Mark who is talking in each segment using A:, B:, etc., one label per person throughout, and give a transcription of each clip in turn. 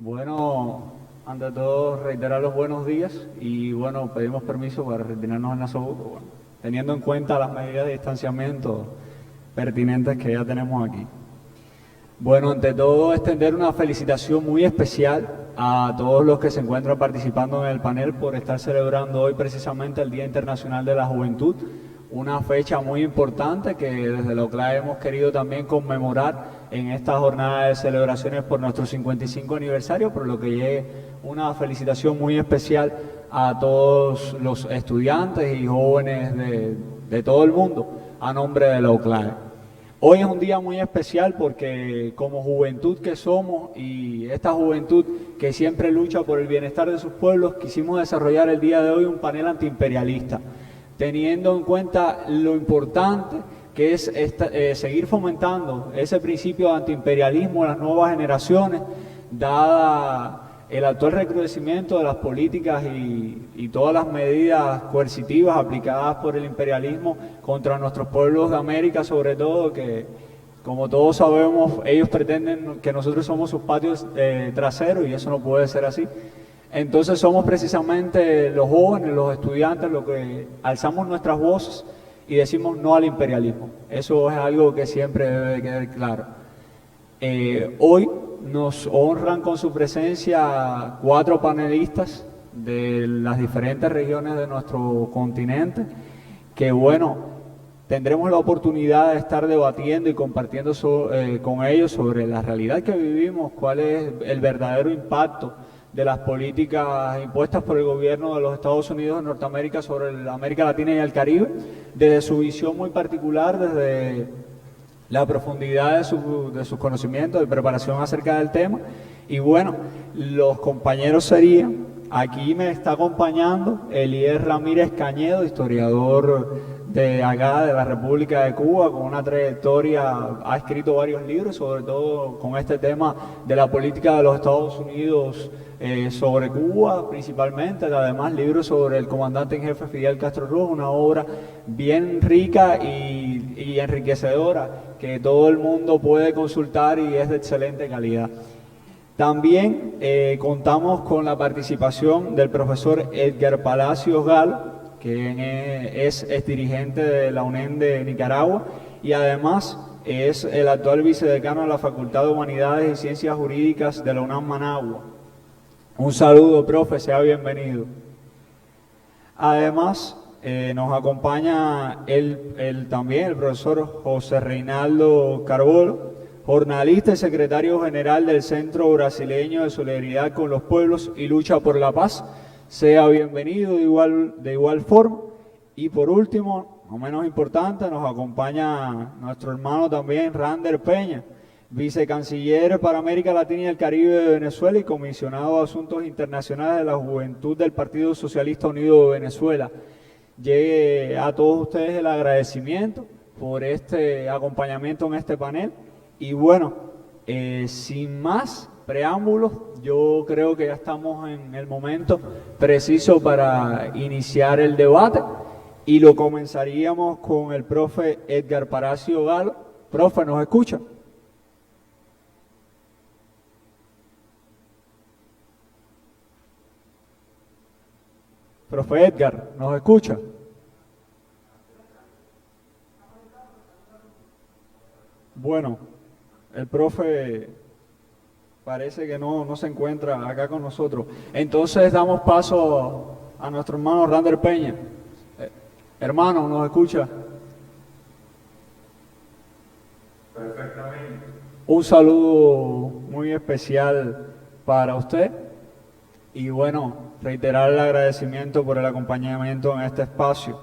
A: Bueno, ante todo reiterar los buenos días y bueno, pedimos permiso para retirarnos en la soboco, bueno, teniendo en cuenta las medidas de distanciamiento pertinentes que ya tenemos aquí. Bueno, ante todo extender una felicitación muy especial a todos los que se encuentran participando en el panel por estar celebrando hoy precisamente el Día Internacional de la Juventud, una fecha muy importante que desde la OCLA hemos querido también conmemorar en esta jornada de celebraciones por nuestro 55 aniversario, por lo que llegue una felicitación muy especial a todos los estudiantes y jóvenes de todo el mundo a nombre de la OCLA. Hoy es un día muy especial porque como juventud que somos y esta juventud que siempre lucha por el bienestar de sus pueblos, quisimos desarrollar el día de hoy un panel antiimperialista, teniendo en cuenta lo importante que es seguir fomentando ese principio de antiimperialismo en las nuevas generaciones, dada el actual recrudecimiento de las políticas y todas las medidas coercitivas aplicadas por el imperialismo contra nuestros pueblos de América, sobre todo, que como todos sabemos, ellos pretenden que nosotros somos sus patios traseros y eso no puede ser así. Entonces somos precisamente los jóvenes, los estudiantes, los que alzamos nuestras voces y decimos no al imperialismo. Eso es algo que siempre debe quedar claro. Hoy nos honran con su presencia 4 panelistas de las diferentes regiones de nuestro continente, que bueno, tendremos la oportunidad de estar debatiendo y compartiendo con ellos sobre la realidad que vivimos, cuál es el verdadero impacto de las políticas impuestas por el gobierno de los Estados Unidos de Norteamérica sobre la América Latina y el Caribe, desde su visión muy particular, desde la profundidad de sus conocimientos, de preparación acerca del tema. Y bueno, los compañeros serían, aquí me está acompañando Elías Ramírez Cañedo, historiador de acá, de la República de Cuba, con una trayectoria, ha escrito varios libros, sobre todo con este tema de la política de los Estados Unidos sobre Cuba, principalmente, además libros sobre el comandante en jefe Fidel Castro Ruz, una obra bien rica y enriquecedora que todo el mundo puede consultar y es de excelente calidad. También contamos con la participación del profesor Edgar Palacios Galo, que es dirigente de la UNED de Nicaragua y además es el actual vicedecano de la Facultad de Humanidades y Ciencias Jurídicas de la UNAM Managua. Un saludo, profe, sea bienvenido. Además, nos acompaña también el profesor José Reinaldo Carbolo, jornalista y secretario general del Centro Brasileño de Solidaridad con los Pueblos y Lucha por la Paz. Sea bienvenido de igual forma. Y por último, no menos importante, nos acompaña nuestro hermano también, Rander Peña, vicecanciller para América Latina y el Caribe de Venezuela y comisionado a Asuntos Internacionales de la Juventud del Partido Socialista Unido de Venezuela. Llegue a todos ustedes el agradecimiento por este acompañamiento en este panel. Y bueno, sin más preámbulos, yo creo que ya estamos en el momento preciso para iniciar el debate y lo comenzaríamos con el profe Edgar Palacios Galo. Profe, ¿nos escucha? Profe Edgar, ¿nos escucha? Bueno, el profe parece que no se encuentra acá con nosotros. Entonces damos paso a nuestro hermano Rander Peña. Hermano, ¿nos escucha?
B: Perfectamente.
A: Un saludo muy especial para usted y bueno, reiterar el agradecimiento por el acompañamiento en este espacio.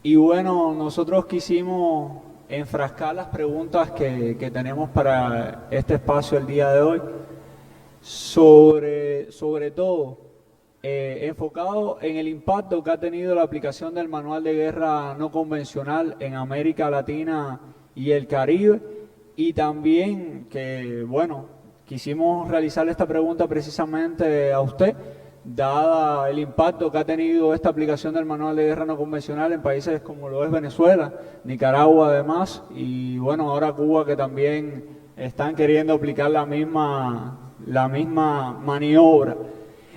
A: Y bueno, nosotros quisimos enfrascar las preguntas que tenemos para este espacio el día de hoy, sobre todo enfocado en el impacto que ha tenido la aplicación del manual de guerra no convencional en América Latina y el Caribe, y también que, bueno, quisimos realizarle esta pregunta precisamente a usted, dada el impacto que ha tenido esta aplicación del manual de guerra no convencional en países como lo es Venezuela, Nicaragua además, y bueno, ahora Cuba, que también están queriendo aplicar la misma maniobra.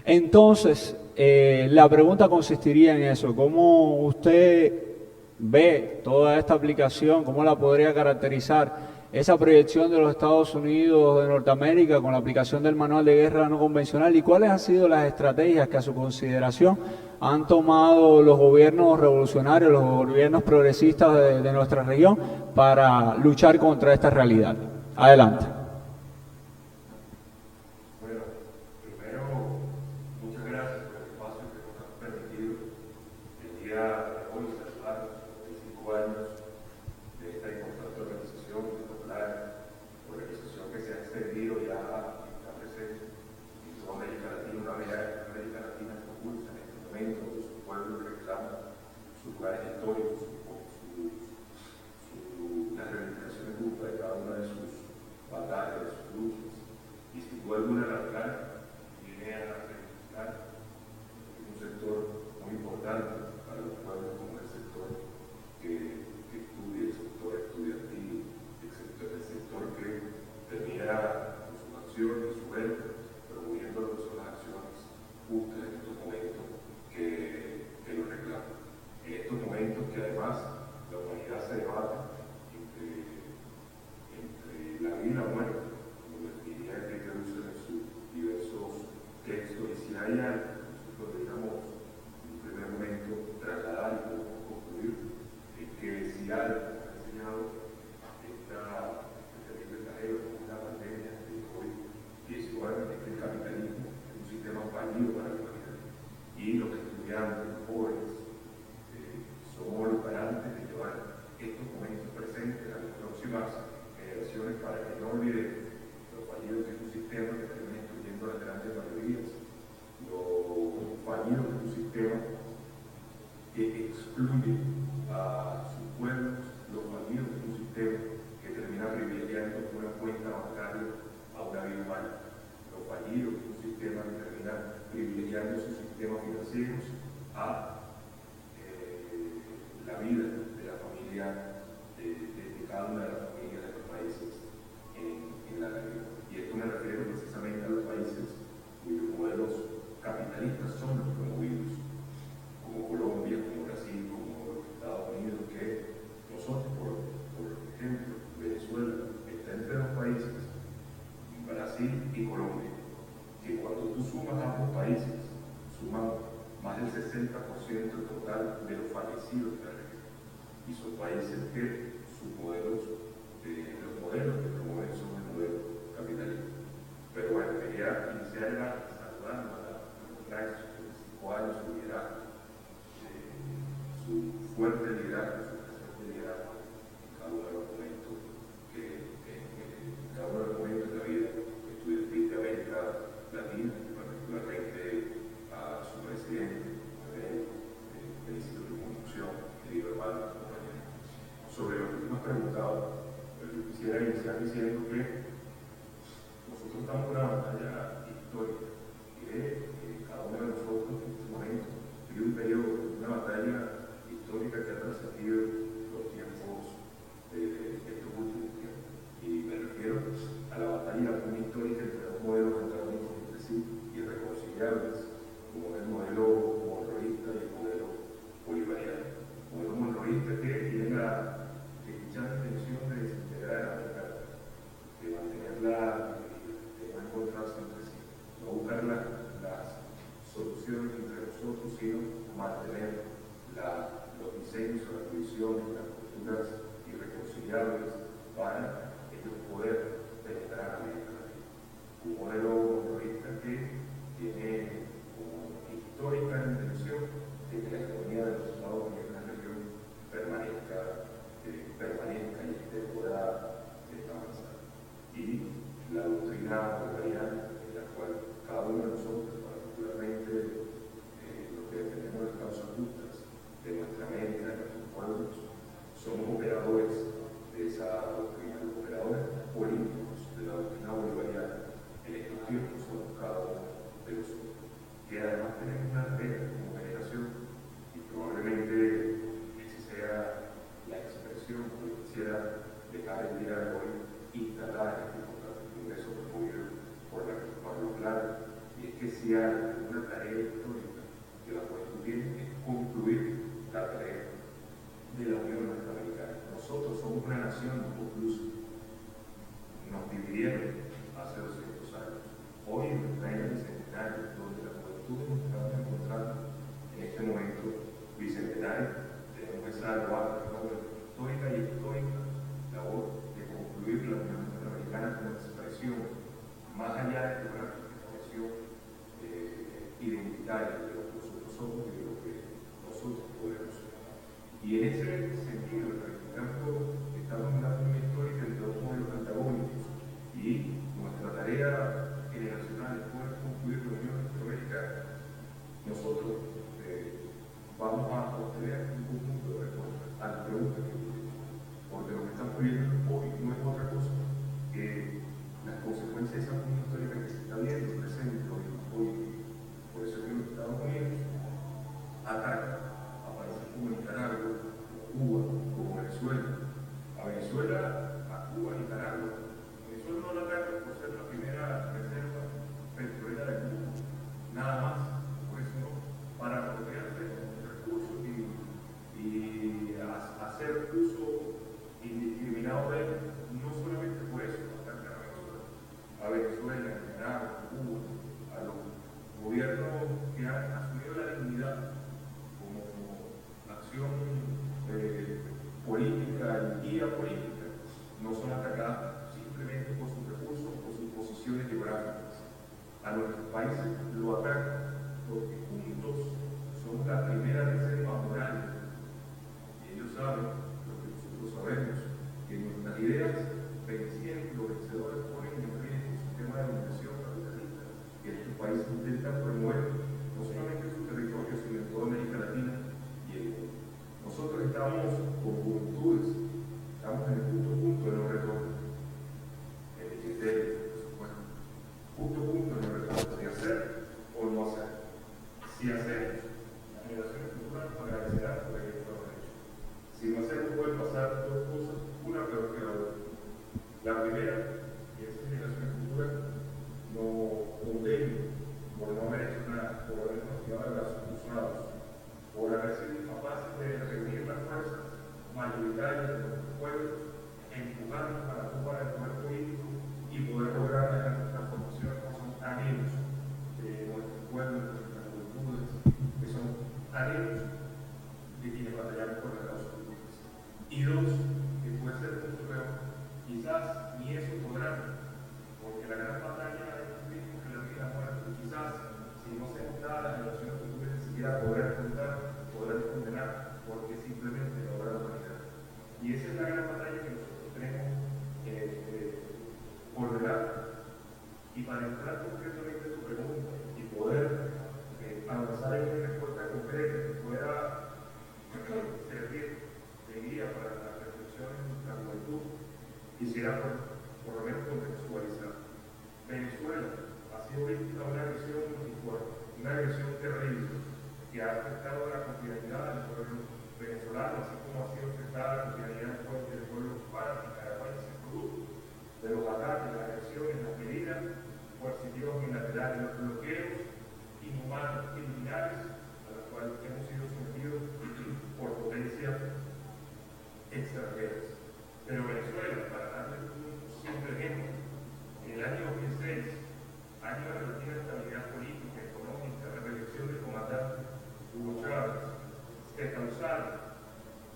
A: Entonces, la pregunta consistiría en eso: ¿cómo usted ve toda esta aplicación? ¿Cómo la podría caracterizar esa proyección de los Estados Unidos de Norteamérica con la aplicación del manual de guerra no convencional? ¿Y cuáles han sido las estrategias que a su consideración han tomado los gobiernos revolucionarios, los gobiernos progresistas de nuestra región para luchar contra esta realidad? Adelante.
B: Bueno, primero, muchas gracias por el espacio que nos han permitido el día de hoy celebrar los 25 años de esta importante organización, organización que se ha extendido ya a establecer en toda América Latina, una América Latina convulsa en este momento, donde sus pueblos reclaman sus lugares históricos, la reivindicación justa de cada una de sus batallas, de sus luchas, y sin duda alguna la RAN viene a reivindicar un sector muy importante para los pueblos, como el sector que estudia, el sector estudiantil, el sector que termina con sus acciones, su venta, promoviendo lo que son las acciones justas en estos momentos que lo reclaman. En estos momentos que además la humanidad se debate entre la vida y la muerte, como diría Enrique Dussel en sus diversos textos, y si hay algo que nosotros deberíamos en un primer momento trasladar y podemos concluir, es que si algo ha enseñado este terrible flagelo como es la pandemia de COVID-19, es que el capitalismo es un sistema fallido para la humanidad, y los estudiantes, los jóvenes, somos los garantes de llevar estos momentos presentes a las próximas generaciones para que no olviden lo fallido que es un sistema que termina destruyendo a las grandes mayorías, lo fallido que es un sistema que excluye a sus pueblos, lo fallido que es un sistema que termina privilegiando una cuenta bancaria a una vida humana, lo fallido que es un sistema que termina privilegiando sus sistemas financieros a la vida de la familia, de cada una de las familias de los países en la región. Y esto me refiero precisamente a los países cuyos modelos capitalistas son los promovidos, como Colombia, como Brasil, como los Estados Unidos, que nosotros, por ejemplo, Venezuela está entre los países, Brasil y Colombia, que cuando tú sumas ambos países, suman más del 60% total de los fallecidos de la región. Y son países que sus modelos, los modelos que promueven son el modelo capitalista. Pero bueno, quería iniciar saludando a la democracia, sus 25 años, su liderazgo, su fuerte liderazgo, su presente liderazgo en cada uno de los momentos cada uno de los momentos de la vida estudiantil de América Latina, particularmente a su presidente, ministro de Conducción, querido hermano, compañero. Sobre lo que tú me has preguntado, yo quisiera iniciar diciendo que nosotros estamos en una batalla histórica, que cada uno de nosotros en este momento vive un periodo, una batalla histórica que ha trascendido los tiempos de estos últimos tiempos. Y me refiero a la batalla histórica entre dos modelos antagónicos entre sí irreconciliables, como es el modelo monroísta y el modelo bolivariano. El modelo monroísta que tiene la desdichada intención de desintegrar a América, de mantenerla, de no encontrarse entre sí, no buscar las soluciones entre nosotros, sino mantener los diseños o las visiones, las posturas irreconciliables para ellos poder penetrar a América Latina. Un modelo monroísta que tiene como histórica intención de que la economía de los Estados Unidos en la región permanezca y esté pueda avanzar. Y la doctrina bolivariana, en la cual cada uno de nosotros, particularmente los que defendemos las causas justas de nuestra América, de nuestros pueblos, somos operadores de esa doctrina, los operadores políticos de la doctrina bolivariana. En estos tiempos somos cada uno de nosotros, que además tenemos una tarea como generación, y probablemente esa sea la expresión que yo quisiera dejar el día de hoy instalada en este importante congreso promovido por la esencial, una tarea histórica que la juventud tiene es concluir la tarea de la Unión Norteamericana. Nosotros somos una nación inconclusa. Nos dividieron hace 200 años. Hoy en nuestra era bicentenaria, donde la juventud nos estamos encontrando en este momento bicentenario, tenemos esa loable histórica y histórica labor de concluir la Unión Norteamericana como expresión, más allá de una expresión identitaria de lo que nosotros somos y de lo que nosotros podemos ser. Y en ese sentido, estamos en una forma histórica entre dos modelos antagónicos y nuestra tarea generacional es poder concluir la Unión Norteamericana. Nosotros vamos a obtener un conjunto de respuestas a las preguntas que tenemos, porque lo que estamos viendo hoy no es otra cosa que las consecuencias de esa Unión Histórica que se está viendo presente hoy. Por eso es que los Estados Unidos atacan a países como Nicaragua, como Cuba, como Venezuela. A Venezuela, a Cuba, a Nicaragua. Venezuela no la ataca por ser la primera reserva petrolera del mundo, nada más. Por eso no, para apropiarse de los recursos y hacer uso indiscriminado de ellos, no solamente por eso, atacar a Venezuela, a Nicaragua, a Cuba, a los gobiernos que han asumido la dignidad como acción política y guía política, no son atacadas simplemente por sus recursos o sus posiciones geográficas. A nuestros países lo atacan porque juntos somos la primera reserva moral. Y ellos saben lo que nosotros sabemos, que nuestras ideas venciendo, vencedores ponen en riesgo el sistema de alimentación capitalista que estos países intentan promover, no solamente en su territorio, sino en toda América Latina y el mundo. Nosotros estamos con juventudes, estamos en el punto de no retorno, en el criterio, por supuesto. Punto de no retorno, si hacer o no hacer. Si hacemos, las generaciones futuras nos agradecerán por el que hemos hecho. Si no hacemos, pueden pasar dos cosas, una peor que la otra. La primera, que esas generaciones futuras no condenen por no haber hecho nada, por habernos quedado de brazos cruzados, por haber sido incapaces de reunir las fuerzas mayoritarias de nuestros pueblos, empujarnos a la copa del poder político y poder lograr las grandes transformaciones que son anhelos de nuestros pueblos, de nuestras juventudes, que son anhelos de quienes batallamos por la causa pública. Y dos, que puede ser mucho peor, quizás ni eso podrán, porque la gran batalla es lo mismo que la vida y la muerte. Quizás si no se nos da a las generaciones futuras ni siquiera podrán contar, podrán condenar, porque simplemente no habrá humanidad. Y esa es la gran batalla que nosotros tenemos por delante. Y para entrar concretamente en tu pregunta y poder avanzar en una respuesta concreta que pueda servir de guía para la reflexión en nuestra juventud, quisiera por lo menos contextualizar. Venezuela ha sido víctima de una agresión multiforme, una agresión terrible que ha afectado la cotidianidad del pueblo venezolano, así como ha sido afectada la cotidianidad del pueblo cubano, nicaragüense, producto de los ataques, las agresiones, las medidas coercitivas unilaterales, los bloqueos inhumanos, criminales, a los cuales hemos sido sometidos por potencias extranjeras. Pero Venezuela, para darles un simple ejemplo, en el año 2006, año de relativa estabilidad política, económica, la reelección del comandante Hugo Chávez, se causaron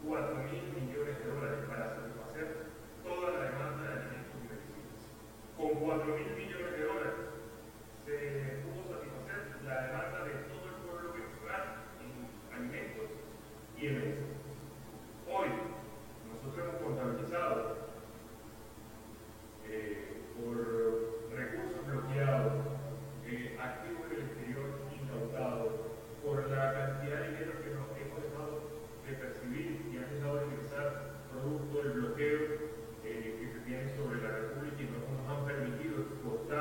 B: 4.000 millones de dólares para satisfacer toda la demanda de alimentos y medicinas. Con 4.000 millones de dólares se pudo satisfacer la demanda de todo el pueblo venezolano en alimentos y en medicinas. Hoy, nosotros hemos contabilizado por recursos bloqueados, activos en el exterior incautados, por la cantidad de dinero que nos hemos dejado de percibir y han dejado de ingresar producto del bloqueo que se tiene sobre la República y no nos han permitido exportar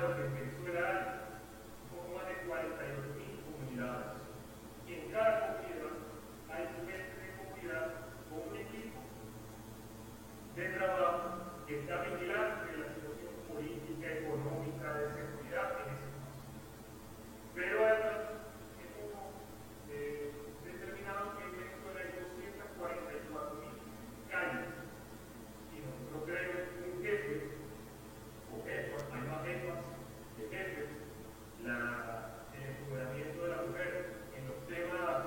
C: determinado que en Venezuela hay poco más de 48.000 comunidades. Y en cada comunidad hay un jefe de comunidad con un equipo de trabajo que está vigilando la situación política, económica, de seguridad en ese país. Pero además, hemos determinado que en Venezuela hay 244.000 calles. Y nosotros creemos que un jefe, o jefas, hay más jefas que jefes, el empoderamiento de la mujer en los temas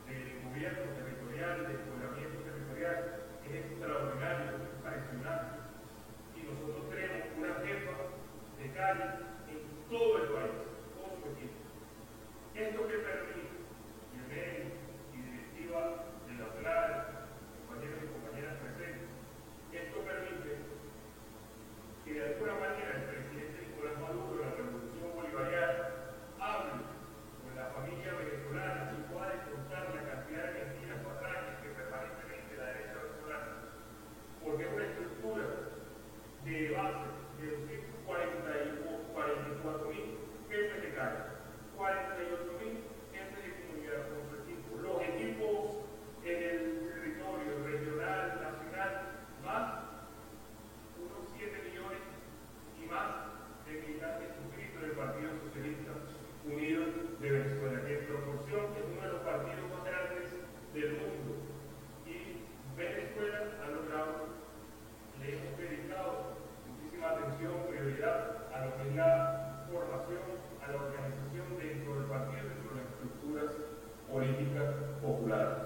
C: de gobierno territorial, de empoderamiento territorial, es extraordinario, es impresionante. Y nosotros tenemos una jefa de calle en todo el país, todo su equipo. Esto que permite, Yemeni y directiva de la OCLAR, compañeros y compañeras presentes, esto permite que de alguna manera el presidente Nicolás Maduro, la revolución bolivariana, hable con la familia venezolana y pueda descontar la cantidad de mentiras patrañas que permanentemente la derecha venezolana, porque es una estructura de base de 244.000 jefes de calle, 48.000 jefes de comunidad con su equipo, los equipos en el territorio regional, nacional, más unos 7 millones y más de militantes suscritos del Partido Socialista Unido de Venezuela, que en proporción es uno de los partidos más grandes del mundo. Y Venezuela ha logrado, le hemos dedicado muchísima atención, prioridad a lo que es la formación, a la organización dentro del partido, dentro de las estructuras políticas populares.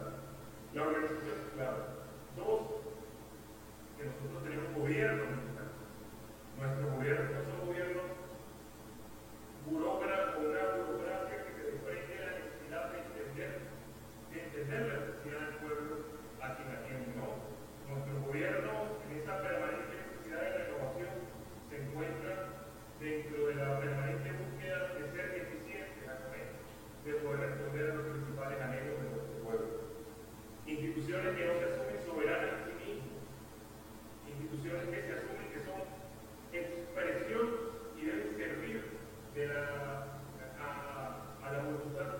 C: La organización es clave. Dos, que nosotros tenemos gobierno mexicano. Nuestros gobiernos no son gobiernos burócratas con una burocracia que se desprende de la necesidad de entender la necesidad del pueblo a quien atiende. No. Nuestro gobierno, en esa permanente necesidad de renovación, se encuentra dentro de la permanente búsqueda de ser eficiente a través de poder responder a los principales anhelos de nuestro pueblo. Instituciones que no se asumen soberanas en sí mismas, instituciones que se asumen que son expresión y deben servir a la voluntad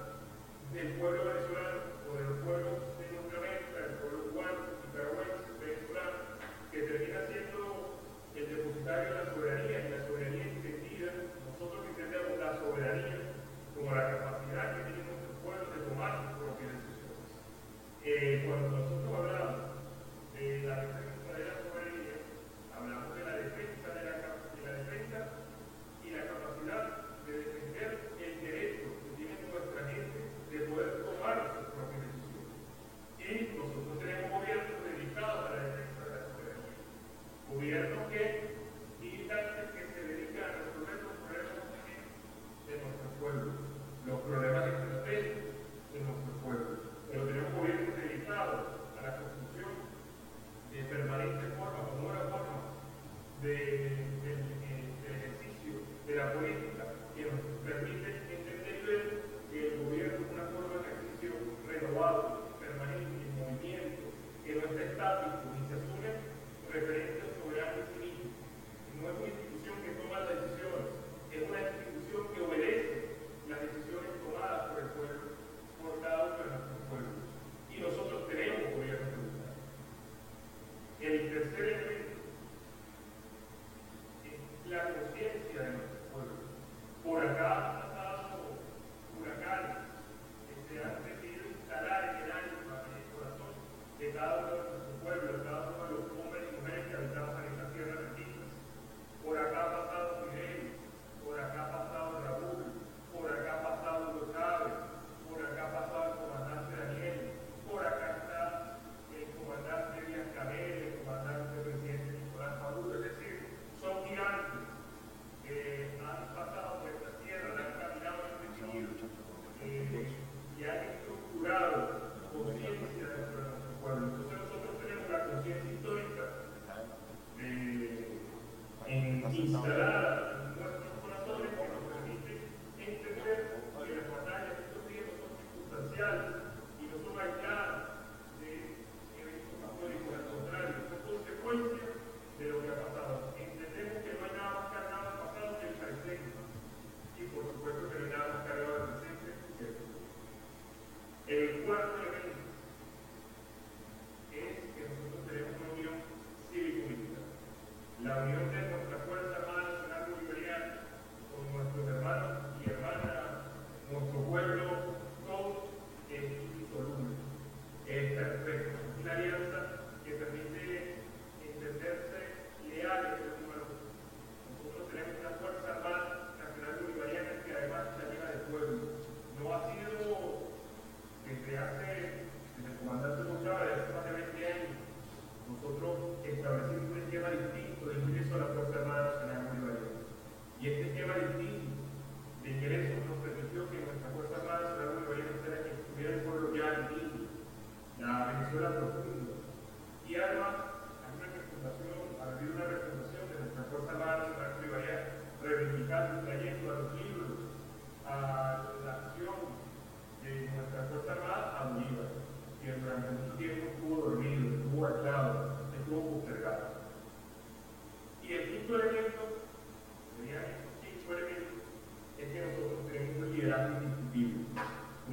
C: del pueblo venezolano o de los pueblos de Norteamérica, del pueblo cubano, nicaragüense, venezolano, que termina siendo el depositario de la soberanía, y la soberanía entendida, nosotros entendemos la soberanía como la capacidad que tienen nuestros pueblos de tomar sus propias decisiones. Cuando nosotros hablamos de la defensa de la soberanía, hablamos de la defensa y la capacidad de defender el derecho que tiene nuestra gente de poder tomar sus propias decisiones. Y nosotros tenemos gobiernos dedicados a la defensa de la soberanía. Gobiernos militantes que se dedican a resolver los problemas de nuestro pueblo, los problemas estratégicos de nuestro pueblo. Pero tenemos gobiernos dedicados a la construcción de permanentes formas, o nuevas formas del ejercicio de la política, que nos permite entender y ver que el gobierno es una forma de ejercicio renovado, permanente, en movimiento, que no está estático ni se asume referente al soberano en sí mismo. No es una institución que toma las decisiones, es una institución que obedece las decisiones tomadas por el pueblo, por cada uno de nuestros pueblos. Y nosotros tenemos gobierno tributario. El tercer elemento es la conciencia de nuestro pueblo. Por acá han pasado huracanes que se han decidido instalar en el alma, en el corazón de cada uno de nuestros pueblos, de cada uno de los hombres y mujeres que habitamos en esta tierra bendita. Por acá ha pasado Miguel, por acá ha pasado Raúl, por acá ha pasado Hugo Chávez, por acá ha pasado el comandante Daniel, por acá está el comandante Díaz Canel, el comandante presidente Nicolás Maduro. Es decir, son gigantes que han pasado por esta tierra, han caminado en este camino y han estructurado conciencia dentro de nuestro pueblo. Entonces nosotros tenemos la conciencia histórica instalada en nuestros corazones, que nos permite entender que las batallas de estos días son circunstanciales y no son aisladas de eventos históricos, al contrario, son consecuencias de lo que ha pasado. Entendemos que no hay nada más cargado del pasado que el presente.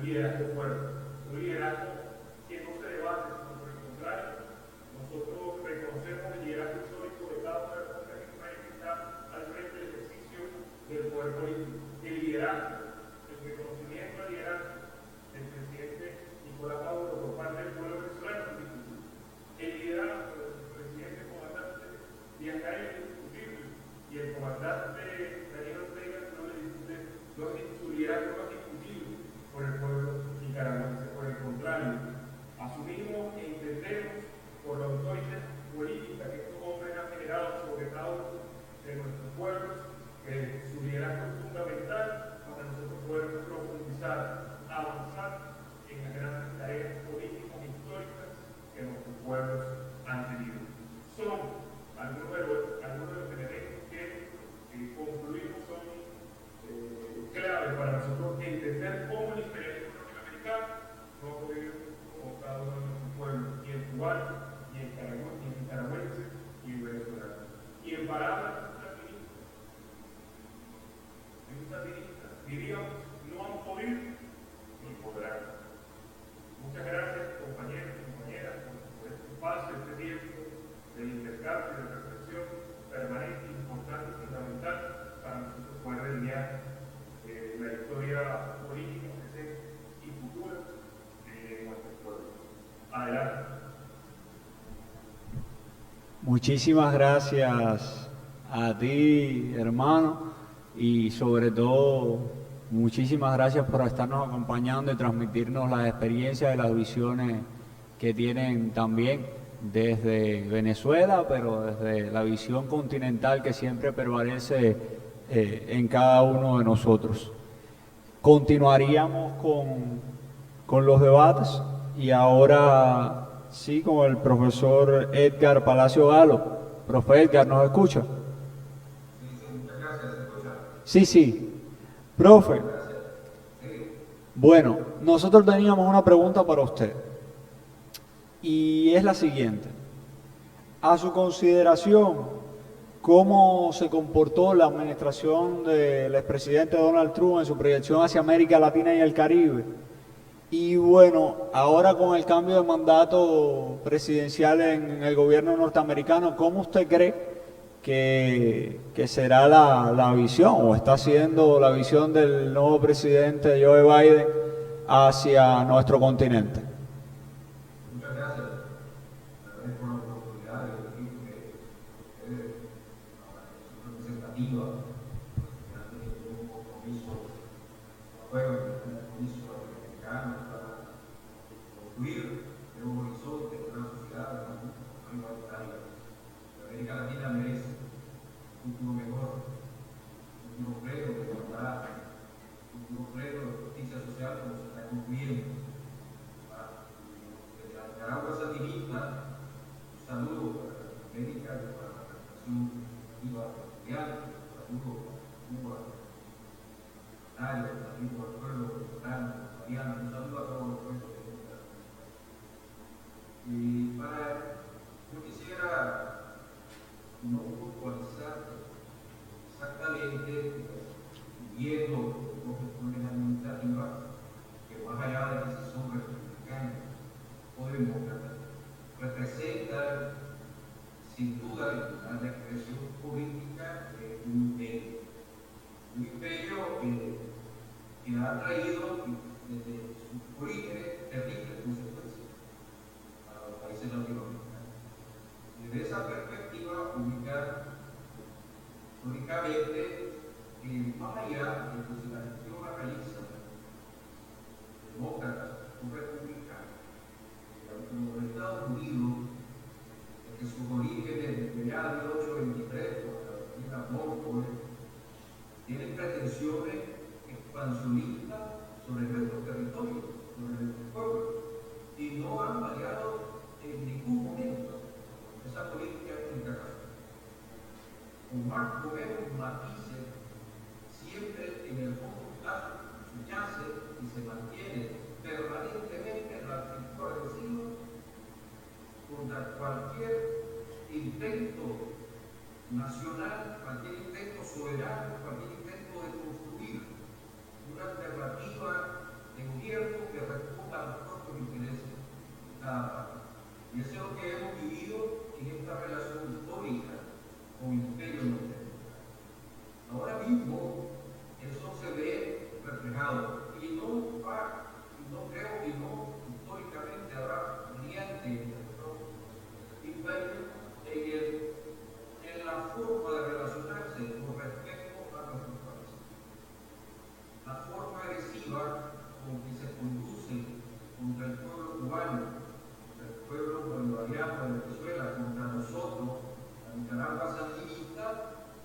C: liderazgo fuerte, un liderazgo que no se debate, sino por el contrario, nosotros reconocemos el liderazgo histórico de cada uno de los hombres que está al frente del ejercicio del poder político. El liderazgo, el reconocimiento al liderazgo del presidente Nicolás Maduro por parte del pueblo venezolano, el liderazgo del presidente comandante Díaz Canel es indiscutible, y el comandante Daniel Ortega su liderazgo no es discutible por el pueblo nicaragüense. Por el contrario, asumimos e entendemos por la autoridad política que estos hombres han generado sobre cada uno de nuestros pueblos, que su liderazgo es fundamental para nosotros poder profundizar, avanzar en las grandes tareas políticas e históricas que nuestros pueblos han tenido. Son algunos de los elementos que concluimos son clave para nosotros entender cómo el imperialismo norteamericano no ha podido como cada uno de nuestros pueblos, ni el cubano, ni el nicaragüense, ni el venezolano. Y en palabras de un satirista, diríamos, no han podido ni podrán. Muchas gracias, compañeros y compañeras, por este espacio, este tiempo de intercambio, de reflexión permanente, importante, fundamental para nosotros poder delinear la historia política, presente y futura de nuestros pueblos. Adelante.
A: Muchísimas gracias a ti, hermano, y sobre todo, muchísimas gracias por estarnos acompañando y transmitirnos las experiencias y las visiones que tienen también desde Venezuela, pero desde la visión continental que siempre prevalece en cada uno de nosotros. Continuaríamos con los debates y ahora sí con el profesor Edgar Palacio Galo. Profe Edgar, ¿nos escucha?
D: Sí, muchas gracias, ¿se escucha?
A: Sí. Profe, bueno, nosotros teníamos una pregunta para usted y es la siguiente. A su consideración, ¿cómo se comportó la administración del expresidente Donald Trump en su proyección hacia América Latina y el Caribe? Y bueno, ahora con el cambio de mandato presidencial en el gobierno norteamericano, ¿cómo usted cree que será la visión o está siendo la visión del nuevo presidente Joe Biden hacia nuestro continente?
D: Muchas gracias. Agradezco la oportunidad de decir que ustedes, su representativa, han tenido un compromiso, un compromiso americano para construir un horizonte de una sociedad más igualitaria. América Latina merece un futuro mejor, un futuro pleno de igualdad, un futuro pleno de justicia social como se está construyendo. Desde la Nicaragua sandinista, un saludo para América y para la Representación Legislativa Mundial, un saludo para Cuba, un saludo al pueblo venezolano, mariano, un saludo a todos los pueblos de Venezuela. Yo quisiera no puntualizar exactamente, viendo los gestiones administrativas, que más allá de que si son republicanos o demócratas, representan sin duda la expresión política de un imperio que ha traído desde sus orígenes terribles consecuencias a los países latinoamericanos. Desde esa perspectiva, ubicar históricamente más allá de que si la gestión la realiza demócratas o republicanos, los Estados Unidos, desde sus orígenes, desde ya de 1823, con la Monroe, tienen pretensiones expansionistas sobre nuestros territorios, sobre nuestros pueblos, y no han variado en ningún momento esa política internacional. Con más o menos matices, siempre en el fondo subyace y se mantiene permanentemente la actitud agresiva contra cualquier intento nacional, cualquier intento soberano, cualquier intento de construir una alternativa de gobierno cada parte. Y eso es lo que hemos vivido en esta relación histórica con el Imperio norteamericano. Ahora mismo eso se ve reflejado y no creo que no históricamente habrá variante en el imperio en la forma de relacionarse con respecto a nuestro país. La forma agresiva con que se conduce contra el pueblo cubano, contra el pueblo bolivariano de Venezuela, contra nosotros, la Nicaragua sandinista,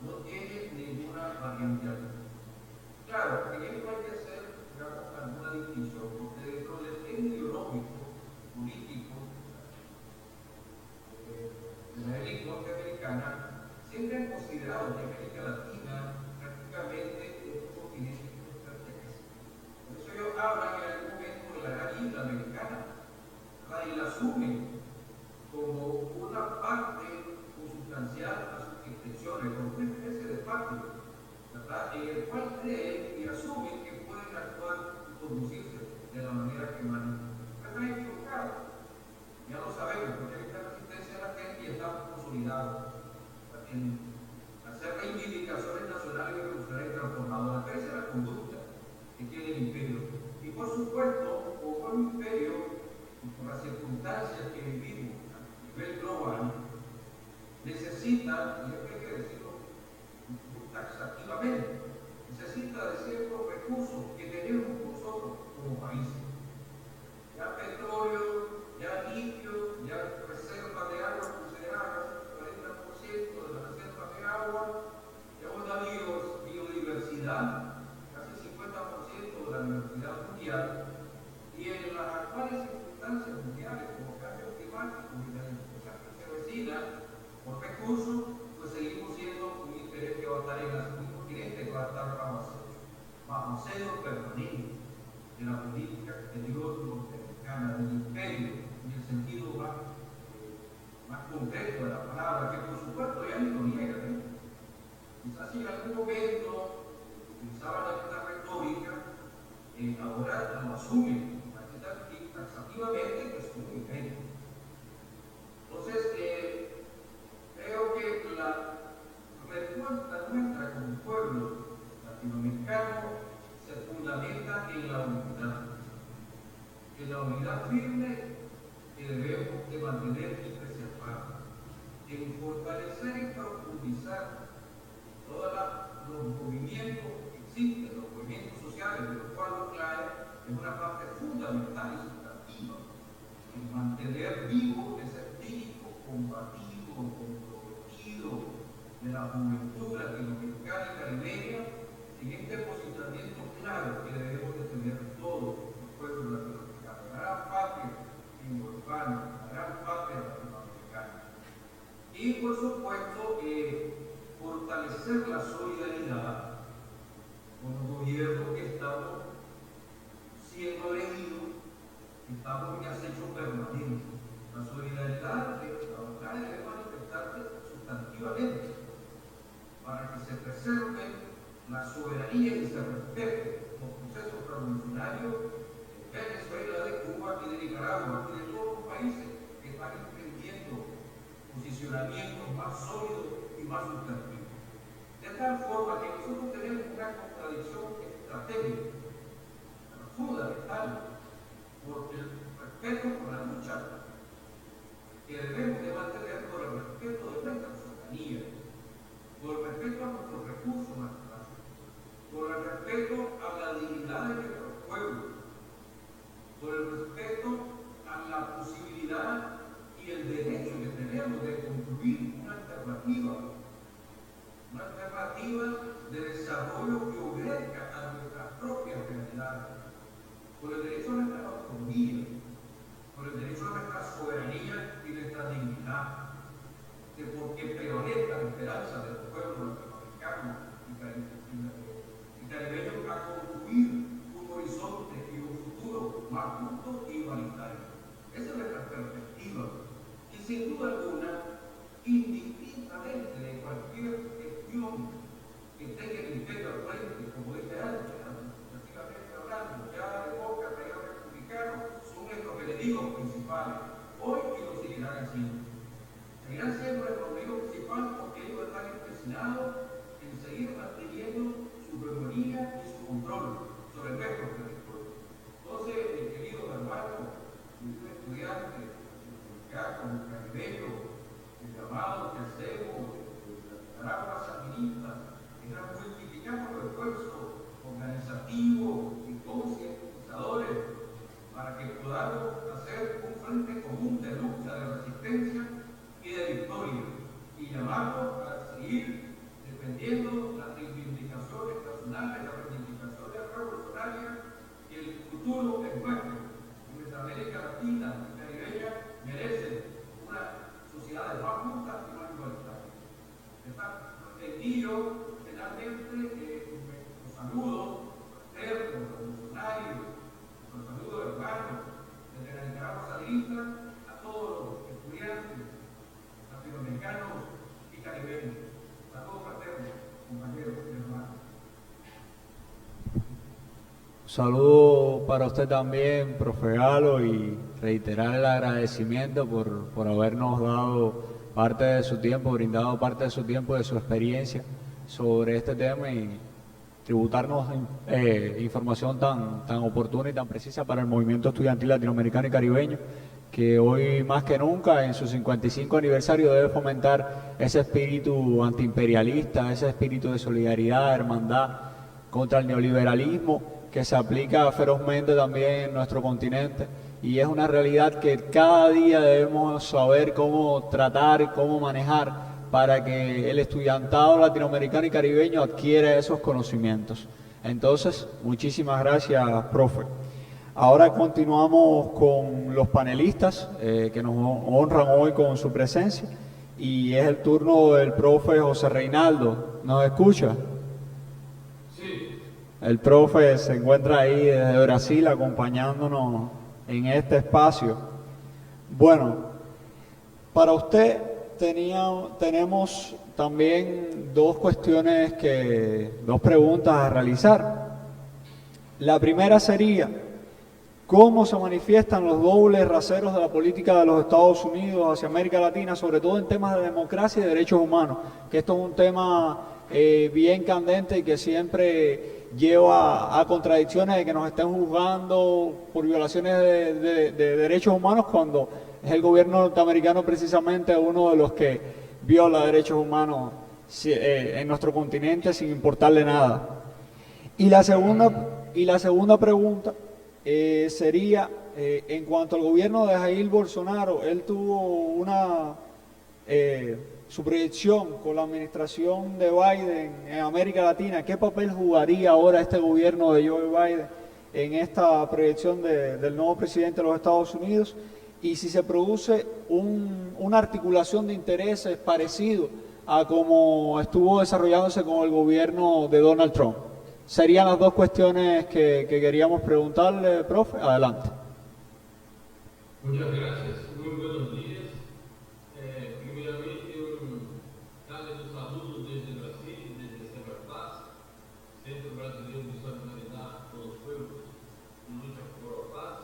D: no tiene ninguna variante alguna. Claro, en esto hay que hacer, digamos, alguna distinción, porque dentro del tema ideológico, político, de la élite norteamericana, siempre han considerado que América Latina prácticamente es un continente que nos pertenece. Por eso ellos hablan en algún momento de la gran isla americana, ¿verdad? Y la asumen como una parte consustancial a sus extensiones, como una especie de patio, ¿verdad? En el cual creen y asumen que pueden actuar y conducirse de la manera que manejan. Pero están equivocados. Ya lo sabemos, porque esta resistencia latente y estamos consolidados en hacer reivindicaciones nacionales y revolucionarias transformadoras. Esa es la conducta que tiene el imperio. Y por supuesto, como el imperio, y por las circunstancias que vivimos a nivel global, necesita, y esto hay que decirlo taxativamente, necesita de ciertos recursos que tenemos nosotros como países. Ya petróleo, ya litio, ya reservas de agua consideradas, 40% de las reservas de agua, ya una biodiversidad, casi 50% de la diversidad mundial, y en las actuales circunstancias mundiales, como cambio climático y la disputa que se avecina por recursos, pues seguimos siendo un interés que va a estar en un continente que va a estar bajo asedio permanente de la política exterior norteamericana, del imperio, en el sentido más concreto de la palabra, que por supuesto ya ni lo niega. Quizás si en algún momento utilizaban esta retórica, ahora lo asumen taxativamente que es un imperio. Entonces, creo que la respuesta nuestra como pueblo latinoamericano se fundamenta en la unidad firme que debemos de mantener y preservar, en fortalecer y profundizar todos los movimientos que existen, los movimientos sociales, de los cuales CLAE es una parte fundamental y sustantiva, en mantener vivo ese espíritu combativo, comprometido de la juventud latinoamericana y caribeña, en este posicionamiento claro que debemos de tener todos los pueblos latinoamericanos, la gran patria urbana, la gran patria latinoamericana. Y por supuesto, fortalecer la solidaridad con los gobiernos que estamos siendo elegidos, que estamos en acecho permanente. La solidaridad debe manifestarse sustantivamente para que se preserve la soberanía y se respeten los procesos revolucionarios de Venezuela, de Cuba y de Nicaragua y de todos los países que están emprendiendo posicionamientos más sólidos y más sustantivos. De tal forma que nosotros tenemos una contradicción estratégica, fundamental, por el respeto por la lucha que debemos de mantener por el respeto de nuestra soberanía, por el respeto a nuestros recursos naturales, por el respeto a la dignidad de nuestro pueblo, por el respeto a la posibilidad y el derecho que tenemos de construir una alternativa de desarrollo que obedezca a nuestras propias realidades, por el derecho a nuestra autonomía, por el derecho a nuestra soberanía y nuestra dignidad, que porque prevalezca la esperanza de los pueblos latinoamericanos y caribeños a construir un horizonte y un futuro más justo y igualitario. Esa es nuestra perspectiva. Y sin duda alguna, indistintamente de cualquier gestión que tenga el imperio al frente, como dije antes, prácticamente hablando, ya demócratas y republicanos son nuestros enemigos principales. empecinado en seguir manteniendo su hegemonía y su control sobre nuestro territorio. Entonces, mi querido hermano, mi estudiante, como caribeño, el llamado que hacemos de las parábolas sandinistas, era multiplicando los esfuerzos organizativos y concientizadores para que podamos hacer un frente común de lucha, de resistencia y de victoria, y llamarnos a seguir defendiendo las reivindicaciones nacionales, las reivindicaciones revolucionarias, y el futuro es nuestro. Nuestra América Latina y caribeña merece una sociedad más justa y más igualitaria. Y yo, finalmente, los saludo a los revolucionarios, los saludo hermanos desde la Nicaragua sandinista, a todos los estudiantes latinoamericanos y caribeños. Saludos fraternos, compañeros y hermanos.
A: Saludo para usted también, profe Galo, y reiterar el agradecimiento por habernos dado parte de su tiempo, brindado parte de su tiempo, de su experiencia sobre este tema y tributarnos información tan oportuna y tan precisa para el movimiento estudiantil latinoamericano y caribeño, que hoy más que nunca en su 55 aniversario debe fomentar ese espíritu antiimperialista, ese espíritu de solidaridad, hermandad contra el neoliberalismo que se aplica ferozmente también en nuestro continente, y es una realidad que cada día debemos saber cómo tratar, cómo manejar para que el estudiantado latinoamericano y caribeño adquiera esos conocimientos. Entonces, muchísimas gracias, profe. Ahora continuamos con los panelistas que nos honran hoy con su presencia, y es el turno del profe José Reinaldo. ¿Nos escucha? El profe se encuentra ahí desde Brasil acompañándonos en este espacio. Bueno, para usted tenemos también dos preguntas a realizar. La primera sería, ¿cómo se manifiestan los dobles raseros de la política de los Estados Unidos hacia América Latina, sobre todo en temas de democracia y derechos humanos? Que esto es un tema bien candente y que siempre lleva a contradicciones de que nos estén juzgando por violaciones de derechos humanos, cuando es el gobierno norteamericano precisamente uno de los que viola derechos humanos en nuestro continente sin importarle nada. Y la segunda pregunta sería, en cuanto al gobierno de Jair Bolsonaro, él tuvo su proyección con la administración de Biden en América Latina. ¿Qué papel jugaría ahora este gobierno de Joe Biden en esta proyección del nuevo presidente de los Estados Unidos? Y si se produce una articulación de intereses parecido a como estuvo desarrollándose con el gobierno de Donald Trump. Serían las dos cuestiones que queríamos preguntarle, profe. Adelante.
E: Muchas gracias. Muy buenos días. Primeramente, un cálido saludo desde Brasil, desde Seberpaz, Centro Brasileiro de Solidaridad con los Pueblos y Lucha por la Paz,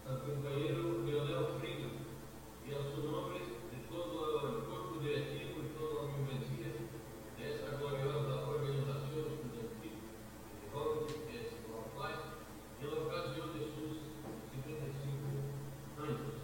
E: al compañero Leonel Frigo y a sus nombres de todo el cuerpo directivo y toda la membresía de esta gloriosa organización estudiantil de jóvenes que es la Paz, en la ocasión de sus 75 años.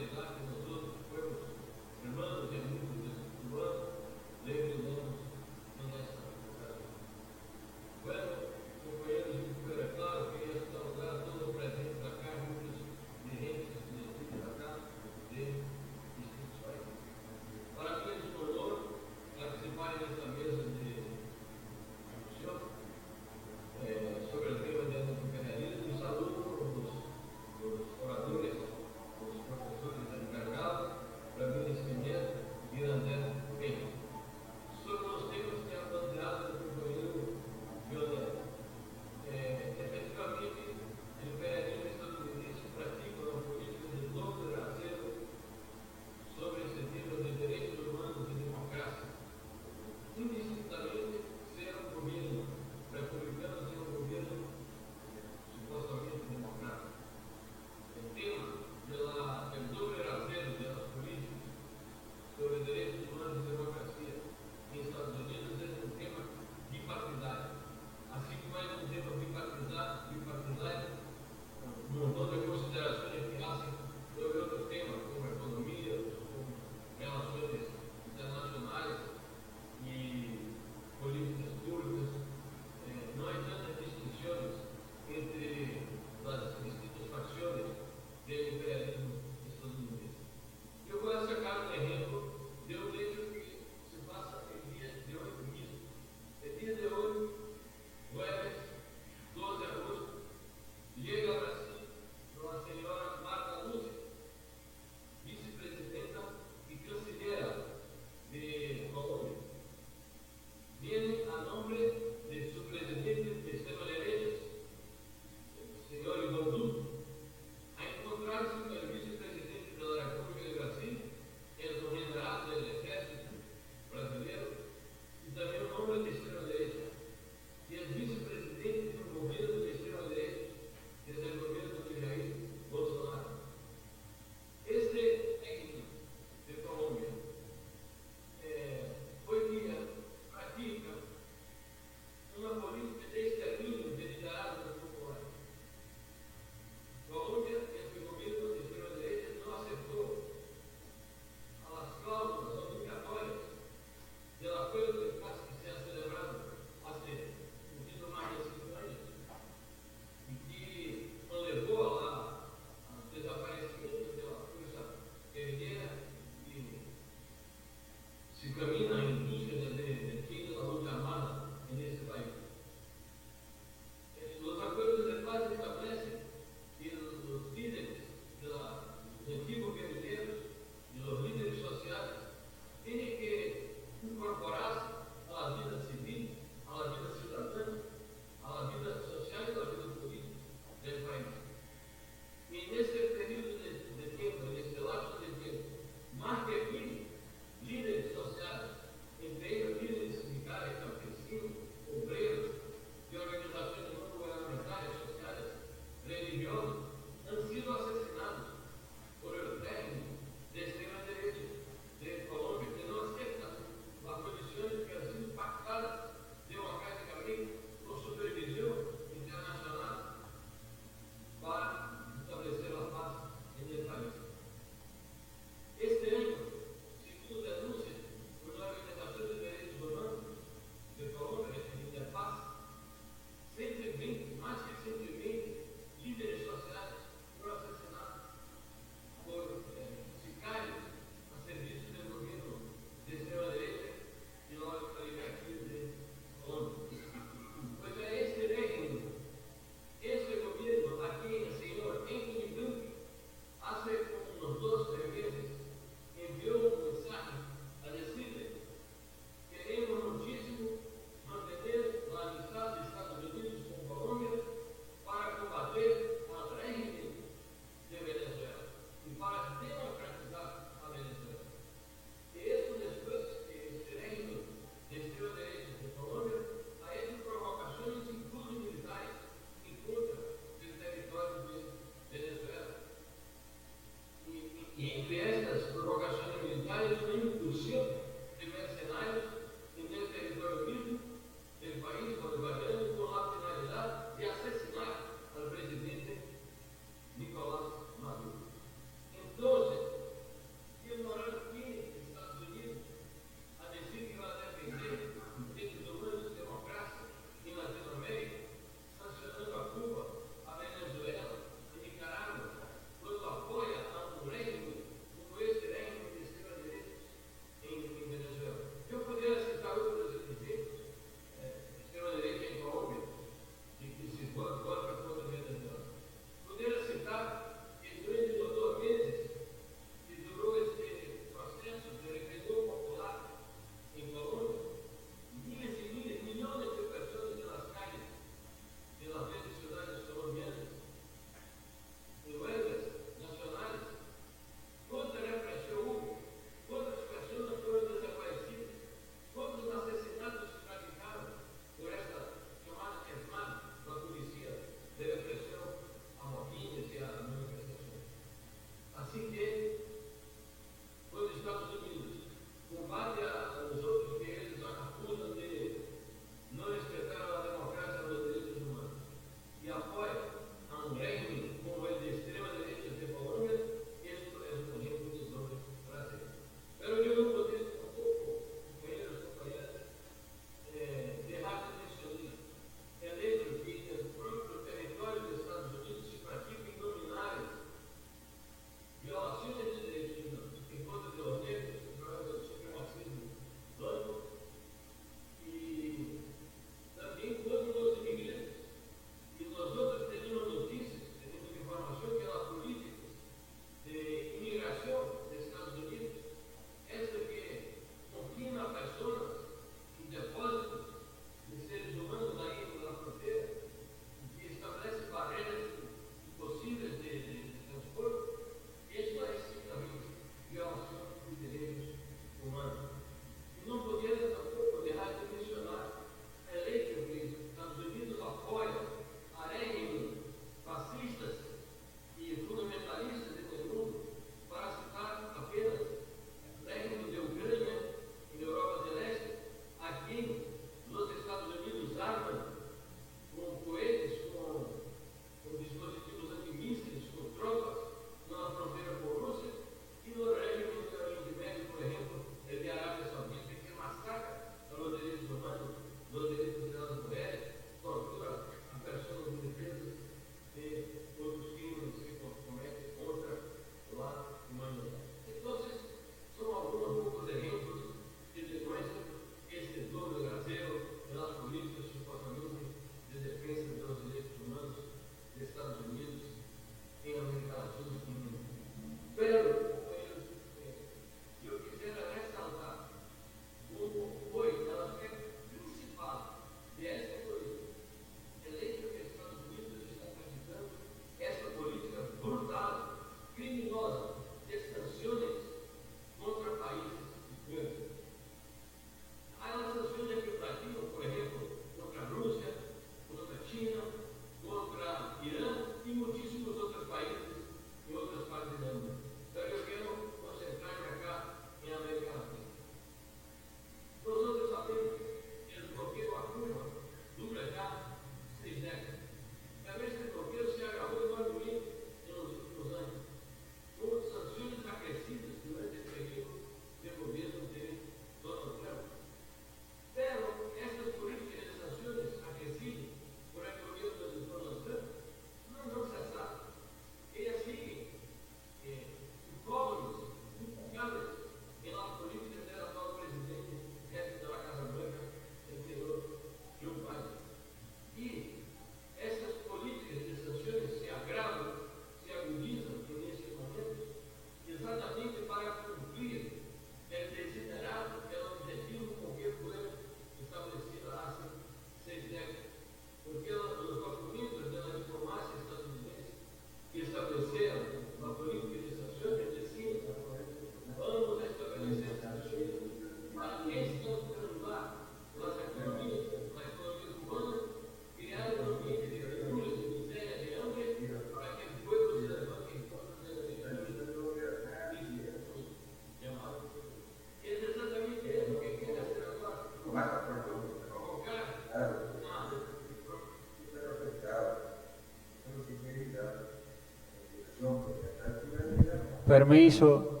A: Permiso.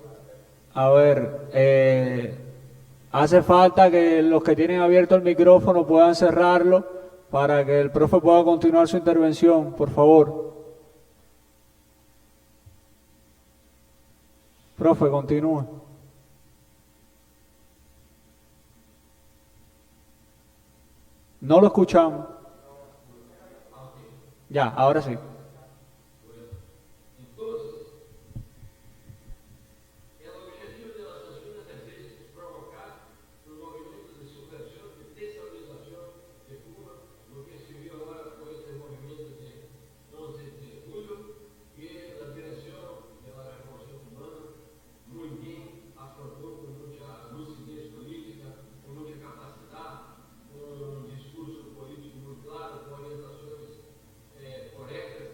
A: A ver, hace falta que los que tienen abierto el micrófono puedan cerrarlo para que el profe pueda continuar su intervención, por favor. Profe, continúe. No lo escuchamos. Ya, ahora sí.
E: Correctas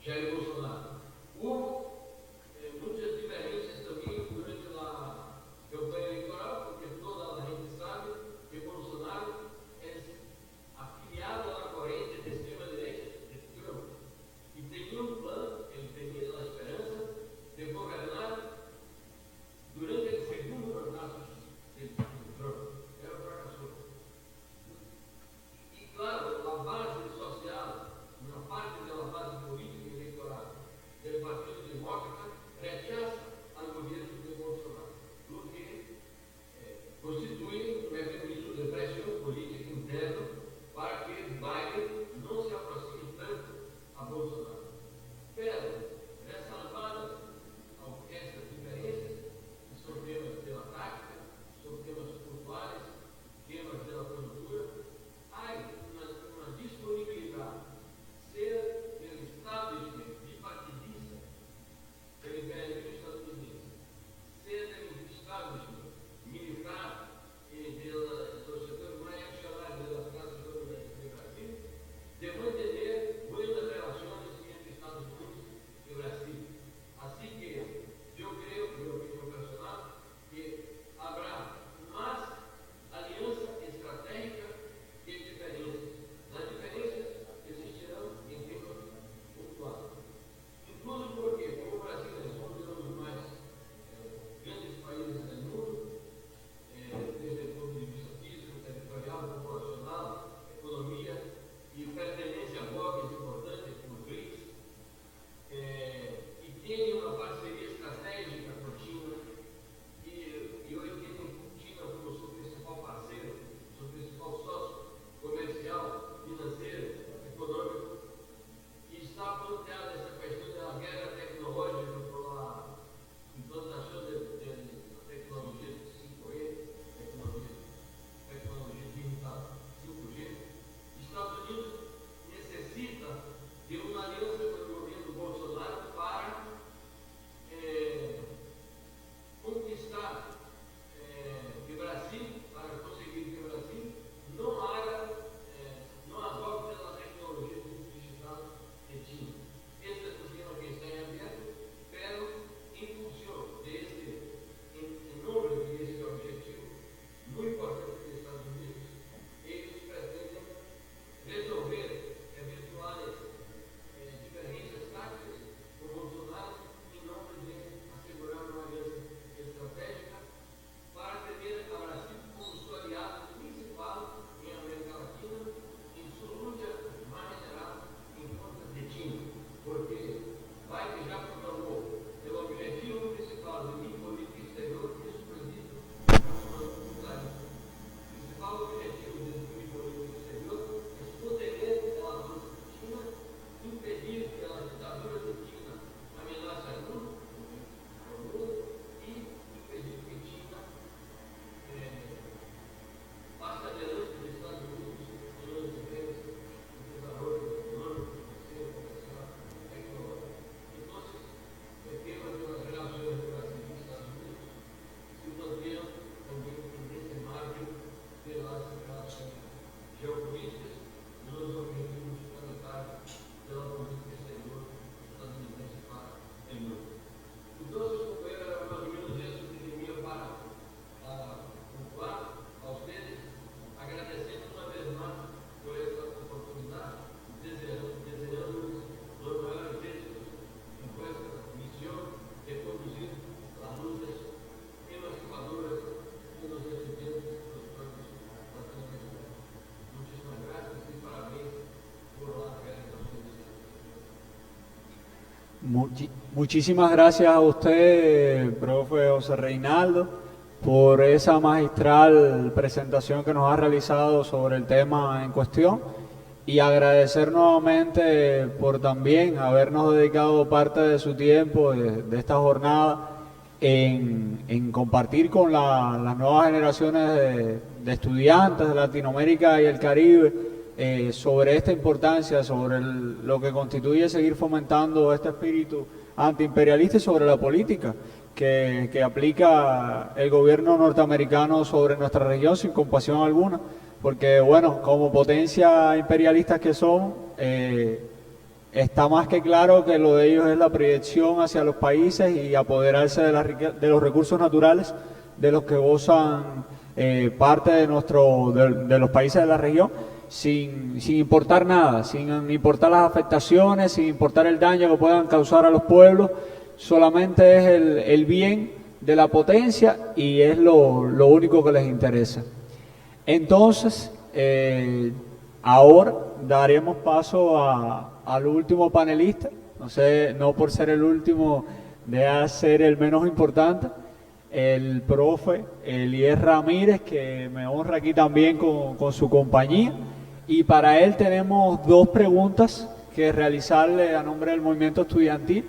E: Jair Bolsonaro. Houve muitas diferenças também durante a campanha eleitoral, porque toda a gente sabe que Bolsonaro é afiliado à corrente de extrema-direita de Trump. E tinha um plano, ele tinha a esperança de governar durante o segundo mandato de Trump. Era fracassou. E claro, a base social, uma parte da base política e eleitoral do Partido Demócrata rechaça o governo de Bolsonaro, porque constitui um mecanismo de pressão política interna para que Biden não se aproxime tanto a Bolsonaro. Pero, ressalvadas essas diferenças, que são temas pela tática, são temas pontuais, temas pela conjuntura, há uma disponibilidade, ser pelo establishment bipartidista, pelo imperialismo estadunidense, ser pelo establishment militar e do setor reacionário das classes dominantes do Brasil, de manter boas relações entre Estados Unidos e Brasil. Assim que eu creio, minha opinião personal, que haverá mais aliança estratégica que diferenças. As diferenças existirão em temas pontuais. Incluso porque, como o Brasil é um dos mais grandes países do mundo, desde o ponto de vista físico, territorial, populacional, economia, e pertence a blocos importantes como o BRICS, e tem uma parceria estratégica com a China, e hoje tem China como seu principal parceiro, seu principal sócio comercial, financeiro, econômico, e está planteada essa questão da guerra tecnológica pela implantação de tecnologia 5G, tecnologia digital 5G. Estados Unidos necessita de uma aliança com o governo Bolsonaro para conquistar o Brasil, para conseguir que o Brasil não adopte a tecnologia digital de China. Este é um tema que está em aberto, pero em função desse, em nome desse objetivo muito importante dos Estados Unidos, eles pretendem resolver eventuais diferenças táticas com Bolsonaro em nome de assegurar uma aliança estratégica para ter a Brasil como seu aliado principal em América Latina em sua luta mais geral em contra de China, porque Biden já proclamou o objetivo principal de minha política exterior, isso proibido o principal objetivo de minha política exterior é conter relações com China, impedir que a ditadura de China ameace o mundo e impedir que China passe adiante dos Estados Unidos em outros níveis de desenvolvimento econômico, financeiro, comercial, tecnológico. Então, o tema das relações do Brasil e dos Estados Unidos se mantém também nesse marco pelas relações geopolíticas e os objetivos planetários pela política exterior estadunidense para o mundo. Então, como era mais ou menos isso que eu para pontuar a vocês, agradecendo uma vez mais por essa oportunidade, desejando os maiores êxitos em essa missão de conduzir as lutas emancipadoras que nos defendemos dos próprios latino-americanos. Muitíssimas graças e parabéns por la realización de
A: Muchísimas gracias a usted, profe José Reinaldo, por esa magistral presentación que nos ha realizado sobre el tema en cuestión y agradecer nuevamente por también habernos dedicado parte de su tiempo de esta jornada en compartir con las nuevas generaciones de estudiantes de Latinoamérica y el Caribe sobre esta importancia, sobre lo que constituye seguir fomentando este espíritu antiimperialista y sobre la política que aplica el gobierno norteamericano sobre nuestra región sin compasión alguna, porque bueno, como potencia imperialistas que son, está más que claro que lo de ellos es la proyección hacia los países y apoderarse de los recursos naturales de los que gozan parte de los países de la región, sin importar nada, sin importar las afectaciones, sin importar el daño que puedan causar a los pueblos. Solamente es el bien de la potencia y es lo único que les interesa. Entonces, ahora daremos paso al último panelista, no sé, no por ser el último, de ser el menos importante, el profe Elías Ramírez, que me honra aquí también con su compañía. Y para él tenemos 2 preguntas que realizarle a nombre del movimiento estudiantil.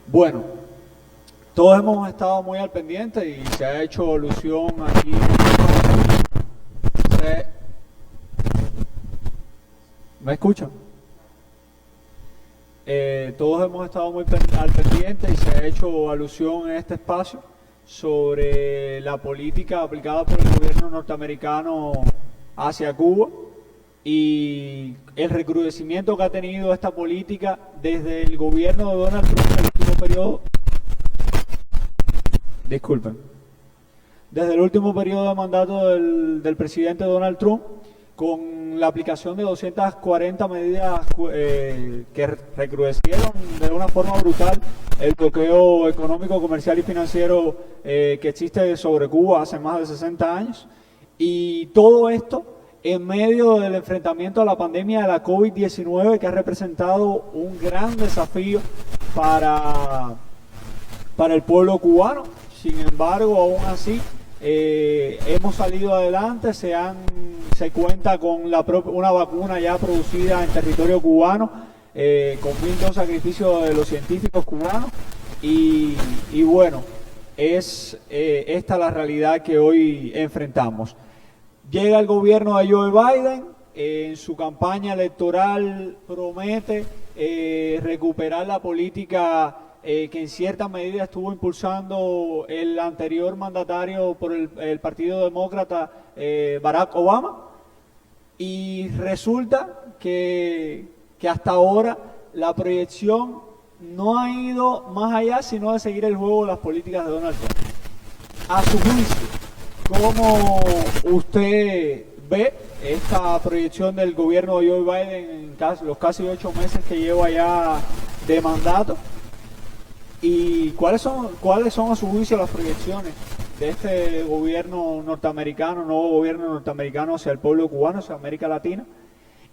A: Bueno, todos hemos estado muy al pendiente y se ha hecho alusión aquí. ¿Me escuchan? Todos hemos estado muy al pendiente y se ha hecho alusión en este espacio sobre la política aplicada por el gobierno norteamericano hacia Cuba y el recrudecimiento que ha tenido esta política desde el gobierno de Donald Trump en el último periodo. Disculpen. Desde el último periodo de mandato del presidente Donald Trump, con la aplicación de 240 medidas que recrudecieron de una forma brutal el bloqueo económico, comercial y financiero que existe sobre Cuba hace más de 60 años. Y todo esto en medio del enfrentamiento a la pandemia de la COVID-19, que ha representado un gran desafío para el pueblo cubano. Sin embargo, aún así, hemos salido adelante, se cuenta con una vacuna ya producida en territorio cubano, con 1.002 sacrificios de los científicos cubanos, y bueno, es esta la realidad que hoy enfrentamos. Llega el gobierno de Joe Biden, en su campaña electoral promete recuperar la política que en cierta medida estuvo impulsando el anterior mandatario por el Partido Demócrata, Barack Obama, y resulta que hasta ahora la proyección no ha ido más allá sino de seguir el juego de las políticas de Donald Trump. A su juicio, ¿cómo usted ve esta proyección del gobierno de Joe Biden en los casi 8 meses que lleva ya de mandato? ¿Y cuáles son a su juicio las proyecciones de este gobierno norteamericano, nuevo gobierno norteamericano hacia el pueblo cubano, hacia América Latina?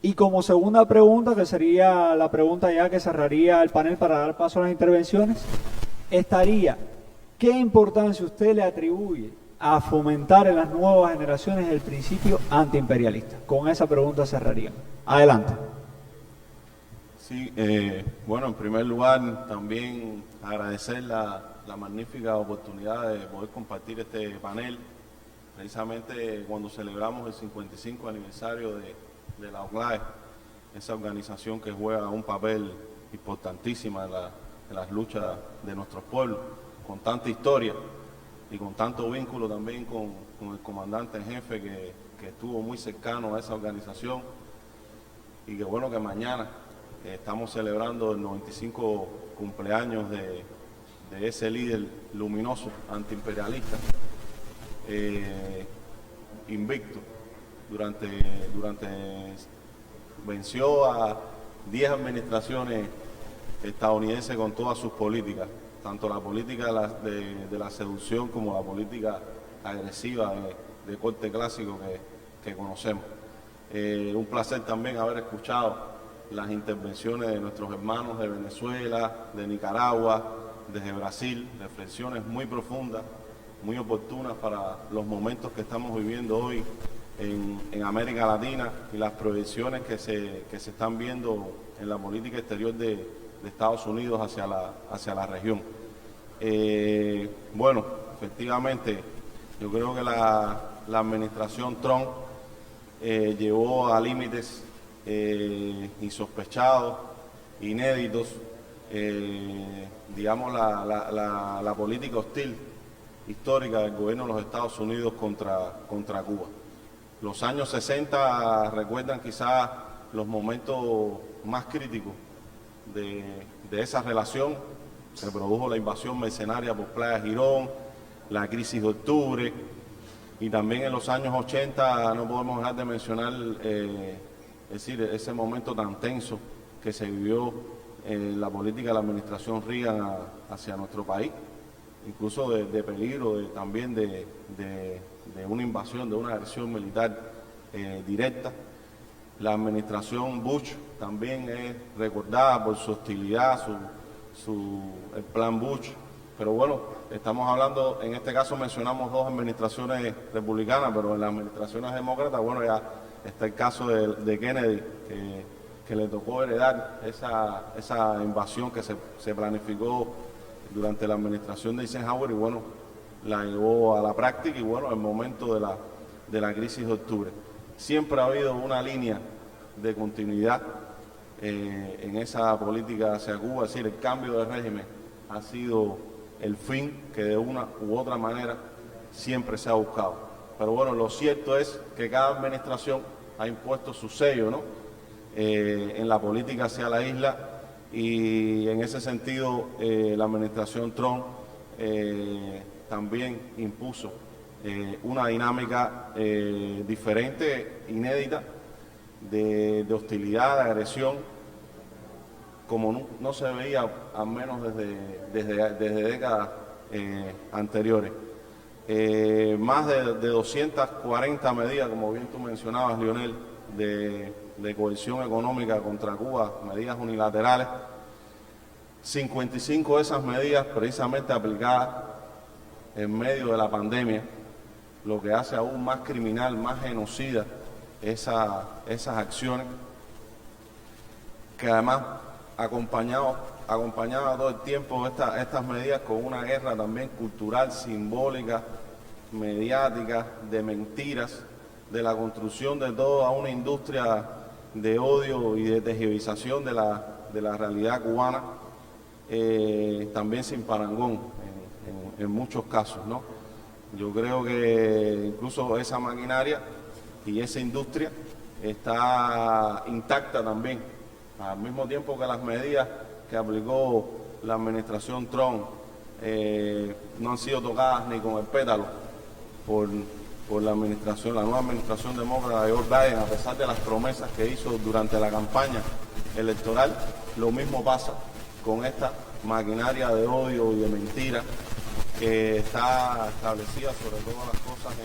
A: Y como segunda pregunta, que sería la pregunta ya que cerraría el panel para dar paso a las intervenciones, ¿qué importancia usted le atribuye a fomentar en las nuevas generaciones el principio antiimperialista? Con esa pregunta cerraría. Adelante.
F: Sí, bueno, en primer lugar también agradecer la magnífica oportunidad de poder compartir este panel, precisamente cuando celebramos el 55 aniversario de la OCLAE, esa organización que juega un papel importantísimo en las luchas de nuestros pueblos, con tanta historia y con tanto vínculo también con el comandante en jefe que estuvo muy cercano a esa organización, y que bueno que mañana estamos celebrando el 95 cumpleaños de ese líder luminoso, antiimperialista, invicto, venció a 10 administraciones estadounidenses con todas sus políticas, tanto la política de la seducción como la política agresiva de corte clásico que conocemos. Un placer también haber escuchado las intervenciones de nuestros hermanos de Venezuela, de Nicaragua, desde Brasil, reflexiones muy profundas, muy oportunas para los momentos que estamos viviendo hoy en América Latina y las proyecciones que se están viendo en la política exterior de Estados Unidos hacia la región. Bueno, efectivamente, yo creo que la administración Trump llevó a límites insospechados, inéditos, digamos, la política hostil histórica del gobierno de los Estados Unidos contra Cuba. Los años 60 recuerdan quizás los momentos más críticos de esa relación. Se produjo la invasión mercenaria por Playa Girón, la crisis de octubre, y también en los años 80 no podemos dejar de mencionar es decir, ese momento tan tenso que se vivió en la política de la administración Reagan hacia nuestro país, incluso de peligro también de una invasión, de una agresión militar directa. La administración Bush también es recordada por su hostilidad, el plan Bush, pero bueno, estamos hablando, en este caso mencionamos dos administraciones republicanas, pero en las administraciones demócratas, bueno, ya está el caso de Kennedy, que le tocó heredar esa invasión que se planificó durante la administración de Eisenhower y bueno, la llevó a la práctica y bueno, el momento de la crisis de octubre. Siempre ha habido una línea de continuidad en esa política hacia Cuba, es decir, el cambio de régimen ha sido el fin que de una u otra manera siempre se ha buscado. Pero bueno, lo cierto es que cada administración ha impuesto su sello, ¿no? En la política hacia la isla y en ese sentido la administración Trump también impuso una dinámica diferente, inédita, de hostilidad, de agresión, como no se veía al menos desde décadas anteriores. Más de 240 medidas, como bien tú mencionabas, Lionel, de cohesión económica contra Cuba, medidas unilaterales. 55 de esas medidas precisamente aplicadas en medio de la pandemia, lo que hace aún más criminal, más genocida esas acciones, que además acompañaba todo el tiempo estas medidas con una guerra también cultural, simbólica, mediática, de mentiras, de la construcción de toda una industria de odio y de tergiversación de la realidad cubana, también sin parangón en muchos casos, ¿no? Yo creo que incluso esa maquinaria y esa industria está intacta también, al mismo tiempo que las medidas que aplicó la administración Trump no han sido tocadas ni con el pétalo por la nueva administración demócrata de Joe Biden, a pesar de las promesas que hizo durante la campaña electoral. Lo mismo pasa con esta maquinaria de odio y de mentira que está establecida sobre todas las cosas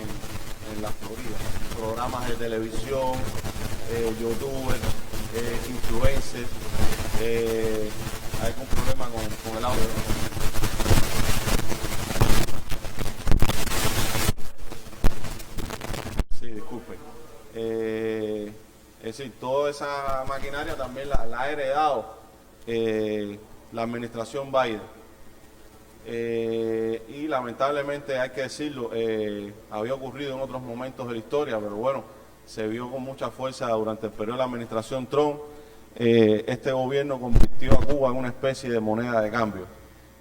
F: en la Florida. Programas de televisión, youtubers, influencers. Hay algún problema con el audio, ¿no? Sí, disculpe. Es decir, toda esa maquinaria también la ha heredado la administración Biden. Y lamentablemente hay que decirlo, había ocurrido en otros momentos de la historia, pero bueno, se vio con mucha fuerza durante el periodo de la administración Trump. Este gobierno convirtió a Cuba en una especie de moneda de cambio,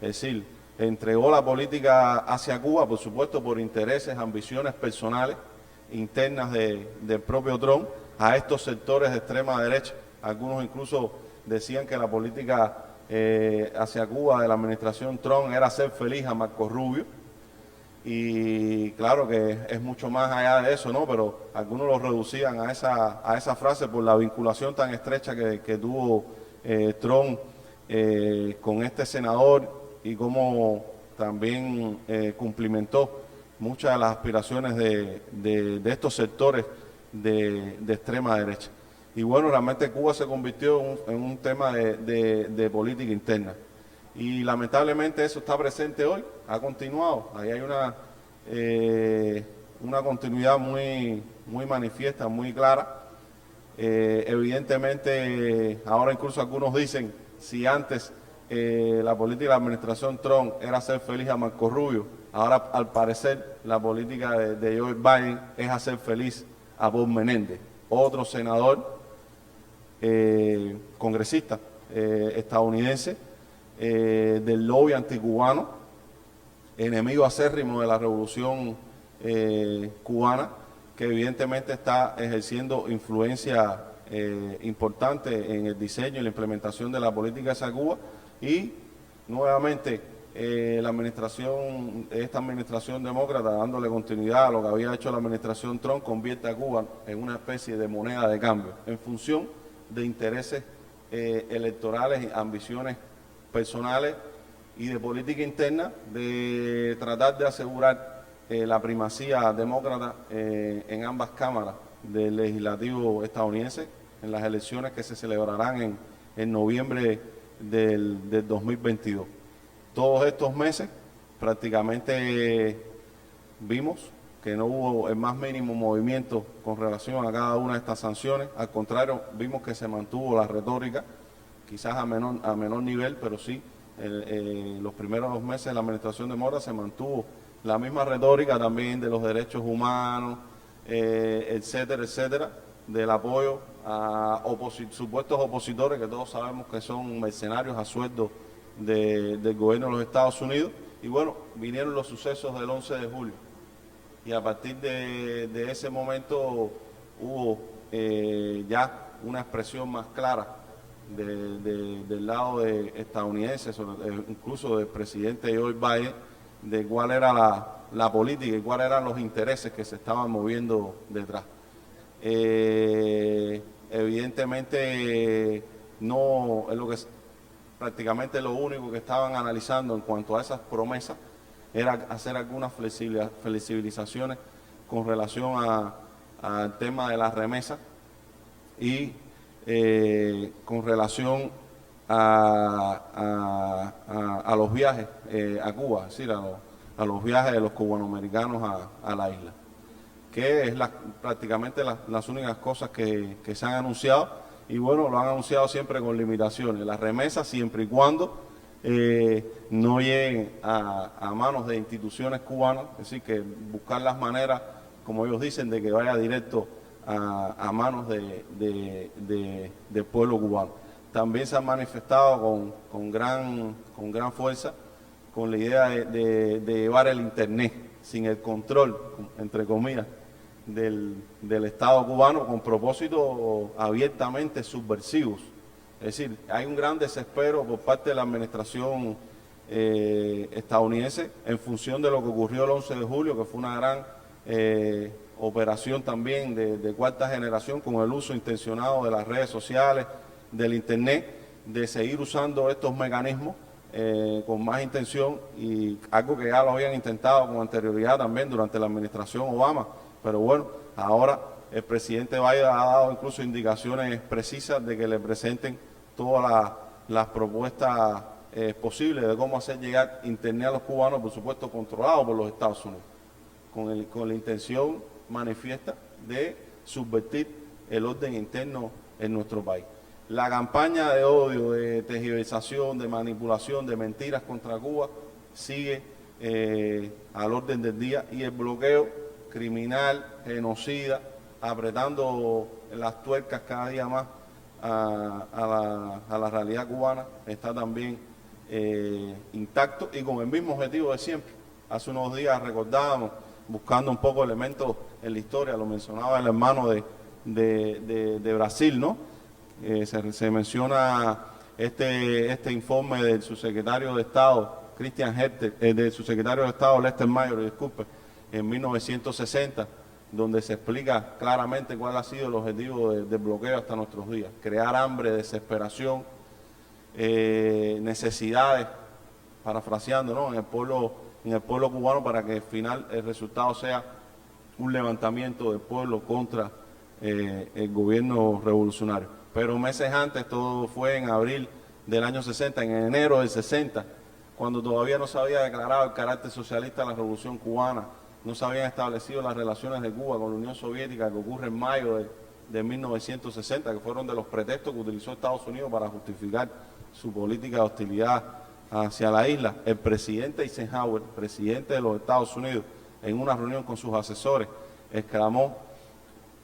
F: es decir, entregó la política hacia Cuba, por supuesto, por intereses, ambiciones personales internas del propio Trump, a estos sectores de extrema derecha. Algunos incluso decían que la política hacia Cuba de la administración Trump era hacer feliz a Marco Rubio, y claro que es mucho más allá de eso, ¿no? Pero algunos lo reducían a esa frase por la vinculación tan estrecha que tuvo Trump con este senador y cómo también cumplimentó muchas de las aspiraciones de estos sectores de extrema derecha. Y bueno, realmente Cuba se convirtió en un tema de política interna. Y lamentablemente eso está presente hoy, ha continuado. Ahí hay una continuidad muy manifiesta, muy clara. Evidentemente, ahora incluso algunos dicen, si antes la política de la administración Trump era hacer feliz a Marco Rubio, ahora al parecer la política de Joe Biden es hacer feliz a Bob Menéndez, otro senador congresista estadounidense del lobby anticubano, enemigo acérrimo de la revolución cubana, que evidentemente está ejerciendo influencia importante en el diseño y la implementación de la política hacia Cuba, y nuevamente esta administración demócrata, dándole continuidad a lo que había hecho la administración Trump, convierte a Cuba en una especie de moneda de cambio en función de intereses electorales, ambiciones personales y de política interna, de tratar de asegurar la primacía demócrata en ambas cámaras del legislativo estadounidense en las elecciones que se celebrarán en noviembre del 2022. Todos estos meses prácticamente vimos que no hubo el más mínimo movimiento con relación a cada una de estas sanciones. Al contrario, vimos que se mantuvo la retórica, quizás a menor nivel, pero sí, los primeros 2 meses de la administración de Mora se mantuvo la misma retórica también de los derechos humanos, etcétera, etcétera, del apoyo a supuestos opositores que todos sabemos que son mercenarios a sueldo del gobierno de los Estados Unidos. Y bueno, vinieron los sucesos del 11 de julio. Y a partir de ese momento hubo ya una expresión más clara del lado estadounidense, incluso del presidente Joe Biden, de cuál era la política y cuáles eran los intereses que se estaban moviendo detrás. Evidentemente no es lo que prácticamente lo único que estaban analizando en cuanto a esas promesas era hacer algunas flexibilizaciones con relación al tema de las remesas y con relación a los viajes a Cuba, es decir, a los viajes de los cubanoamericanos a la isla, que es prácticamente las únicas cosas que se han anunciado. Y bueno, lo han anunciado siempre con limitaciones. Las remesas siempre y cuando no lleguen a manos de instituciones cubanas, es decir, que buscar las maneras, como ellos dicen, de que vaya directo a manos del pueblo cubano. También se han manifestado con gran fuerza con la idea de llevar el Internet sin el control, entre comillas, del Estado cubano, con propósitos abiertamente subversivos. Es decir, hay un gran desespero por parte de la administración estadounidense en función de lo que ocurrió el 11 de julio, que fue una gran operación también de cuarta generación, con el uso intencionado de las redes sociales, del Internet, de seguir usando estos mecanismos con más intención, y algo que ya lo habían intentado con anterioridad también durante la administración Obama. Pero bueno, ahora el presidente Biden ha dado incluso indicaciones precisas de que le presenten todas las propuestas posibles de cómo hacer llegar Internet a los cubanos, por supuesto controlado por los Estados Unidos, con la intención manifiesta de subvertir el orden interno en nuestro país. La campaña de odio, de tergiversación, de manipulación, de mentiras contra Cuba sigue al orden del día, y el bloqueo criminal, genocida, apretando las tuercas cada día más a la realidad cubana, está también intacto y con el mismo objetivo de siempre. Hace unos días recordábamos, buscando un poco elementos en la historia, lo mencionaba el hermano de Brasil, ¿no? Se menciona este informe del subsecretario de Estado, Christian Herter, del subsecretario de Estado, Lester Mayor, disculpe, en 1960, donde se explica claramente cuál ha sido el objetivo del bloqueo hasta nuestros días: crear hambre, desesperación, necesidades, parafraseando, ¿no?, en el pueblo cubano, para que al final el resultado sea un levantamiento del pueblo contra el gobierno revolucionario. Pero meses antes, todo fue en abril del año 60, en enero del 60, cuando todavía no se había declarado el carácter socialista de la Revolución Cubana, no se habían establecido las relaciones de Cuba con la Unión Soviética, que ocurre en mayo de 1960, que fueron de los pretextos que utilizó Estados Unidos para justificar su política de hostilidad hacia la isla. El presidente Eisenhower, presidente de los Estados Unidos, en una reunión con sus asesores, exclamó,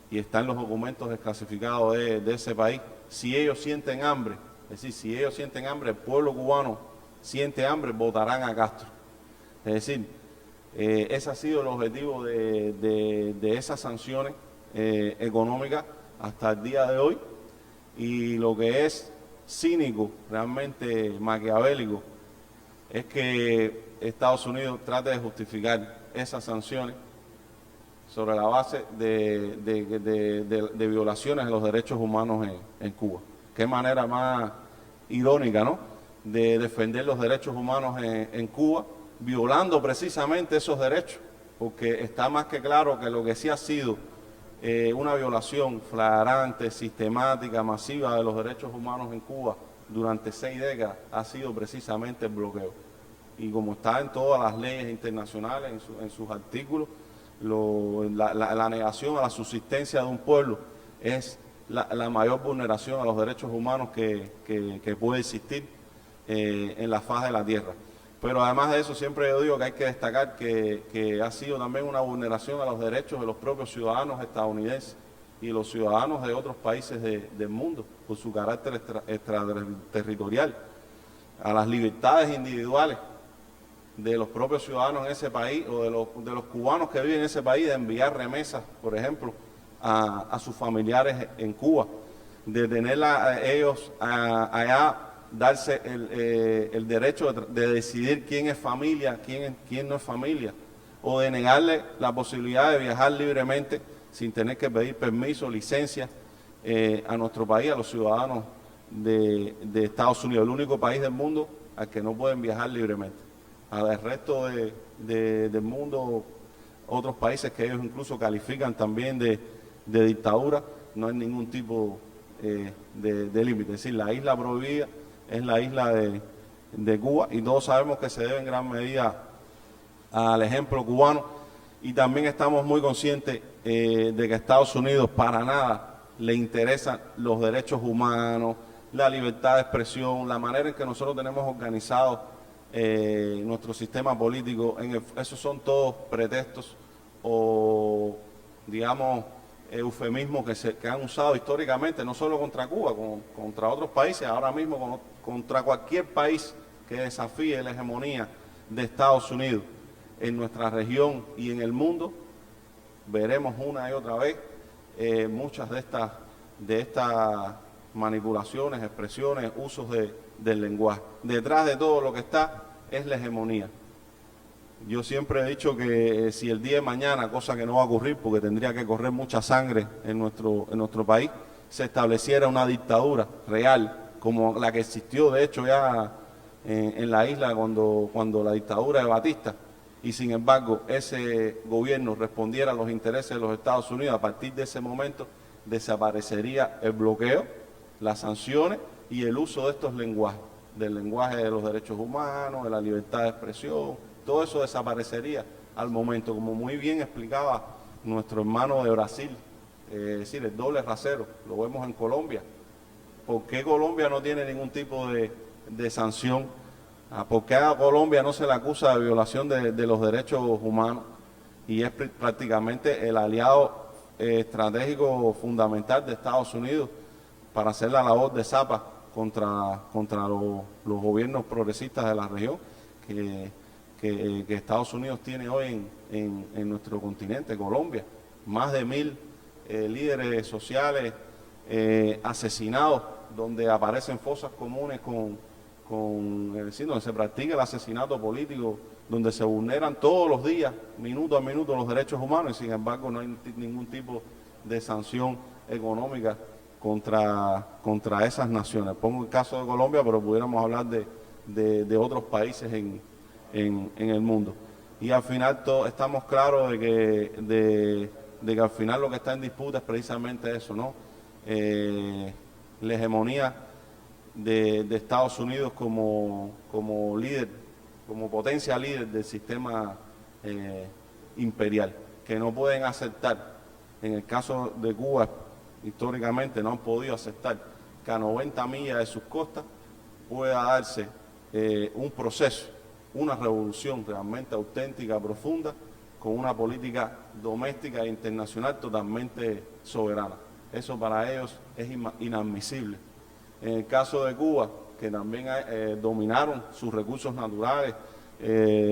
F: y está en los documentos desclasificados de ese país: si ellos sienten hambre, es decir, si ellos sienten hambre, el pueblo cubano siente hambre, votarán a Castro. Es decir, ese ha sido el objetivo de esas sanciones económicas hasta el día de hoy, Y lo que es cínico, realmente maquiavélico, es que Estados Unidos trate de justificar esas sanciones sobre la base de violaciones de los derechos humanos en Cuba. Qué manera más irónica, ¿no?, de defender los derechos humanos en Cuba, violando precisamente esos derechos, porque está más que claro que lo que sí ha sido una violación flagrante, sistemática, masiva de los derechos humanos en Cuba durante 6 décadas ha sido precisamente el bloqueo. Y como está en todas las leyes internacionales, en sus artículos, la negación a la subsistencia de un pueblo es la mayor vulneración a los derechos humanos que puede existir en la faz de la tierra. Pero además de eso, siempre yo digo que hay que destacar que ha sido también una vulneración a los derechos de los propios ciudadanos estadounidenses y los ciudadanos de otros países del mundo, por su carácter extraterritorial, a las libertades individuales de los propios ciudadanos en ese país, o de los cubanos que viven en ese país, de enviar remesas, por ejemplo, a sus familiares en Cuba, de tener ellos allá, darse el derecho de decidir quién es familia, quién no es familia, o de negarle la posibilidad de viajar libremente sin tener que pedir permiso, licencia a nuestro país, a los ciudadanos de Estados Unidos, el único país del mundo al que no pueden viajar libremente. Al resto del mundo, otros países que ellos incluso califican también de dictadura, no hay ningún tipo de límite. Es decir, la isla prohibida es la isla de Cuba, y todos sabemos que se debe en gran medida al ejemplo cubano, y también estamos muy conscientes de que a Estados Unidos para nada le interesan los derechos humanos, la libertad de expresión, la manera en que nosotros tenemos organizado nuestro sistema político. Esos son todos pretextos o, digamos, eufemismos que han usado históricamente, no solo contra Cuba, contra otros países, ahora mismo contra cualquier país que desafíe la hegemonía de Estados Unidos en nuestra región y en el mundo. Veremos una y otra vez muchas de estas manipulaciones, expresiones, usos del lenguaje. Detrás de todo lo que está es la hegemonía. Yo siempre he dicho que si el día de mañana, cosa que no va a ocurrir porque tendría que correr mucha sangre en nuestro país, se estableciera una dictadura real, como la que existió de hecho ya en la isla cuando la dictadura de Batista, y sin embargo ese gobierno respondiera a los intereses de los Estados Unidos, a partir de ese momento desaparecería el bloqueo, las sanciones y el uso de estos lenguajes, del lenguaje de los derechos humanos, de la libertad de expresión. Todo eso desaparecería al momento, como muy bien explicaba nuestro hermano de Brasil, es decir, el doble rasero, lo vemos en Colombia. ¿Por qué Colombia no tiene ningún tipo de sanción? ¿Por qué a Colombia no se le acusa de violación de los derechos humanos? Y es prácticamente el aliado estratégico fundamental de Estados Unidos para hacer la labor de zapa contra los gobiernos progresistas de la región que Estados Unidos tiene hoy en nuestro continente, Colombia. Más de 1000 líderes sociales asesinados, donde aparecen fosas comunes donde se practica el asesinato político, donde se vulneran todos los días, minuto a minuto, los derechos humanos, y sin embargo no hay ningún tipo de sanción económica contra esas naciones. Pongo el caso de Colombia, pero pudiéramos hablar de otros países en el mundo. Y al final estamos claros de que al final lo que está en disputa es precisamente eso, ¿no? La hegemonía de Estados Unidos como líder, como potencia líder del sistema imperial, que no pueden aceptar. En el caso de Cuba, históricamente no han podido aceptar que a 90 millas de sus costas pueda darse un proceso, una revolución realmente auténtica, profunda, con una política doméstica e internacional totalmente soberana. Eso para ellos es inadmisible. En el caso de Cuba, que también dominaron sus recursos naturales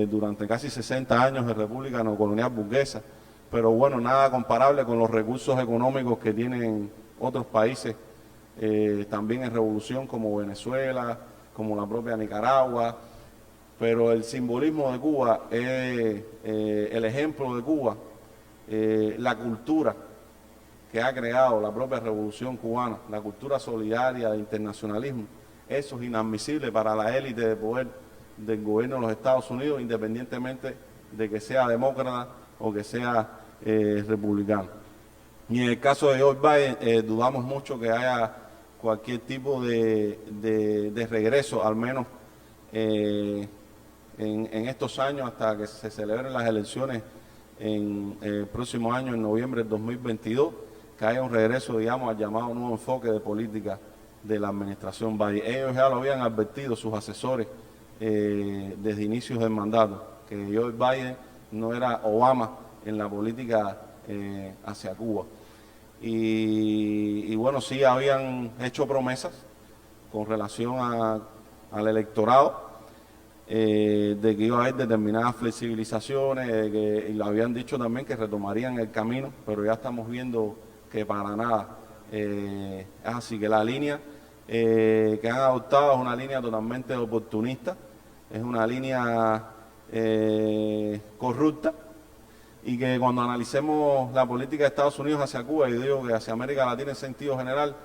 F: durante casi 60 años de república neocolonial burguesa, pero bueno, nada comparable con los recursos económicos que tienen otros países también en revolución como Venezuela, como la propia Nicaragua, pero el simbolismo de Cuba es el ejemplo de Cuba, la cultura que ha creado la propia revolución cubana, la cultura solidaria de internacionalismo. Eso es inadmisible para la élite de poder del gobierno de los Estados Unidos, independientemente de que sea demócrata o que sea republicano. Y en el caso de Joe Biden, dudamos mucho que haya cualquier tipo de regreso, al menos en estos años, hasta que se celebren las elecciones en el próximo año, en noviembre del 2022, que haya un regreso, digamos, al llamado nuevo enfoque de política de la administración Biden. Ellos ya lo habían advertido, sus asesores, desde inicios del mandato, que Joe Biden no era Obama en la política hacia Cuba. Y bueno, sí habían hecho promesas con relación al electorado, de que iba a haber determinadas flexibilizaciones, y lo habían dicho también que retomarían el camino, pero ya estamos viendo que para nada es así, que la línea que han adoptado es una línea totalmente oportunista, es una línea corrupta, y que cuando analicemos la política de Estados Unidos hacia Cuba, y digo que hacia América Latina en sentido general,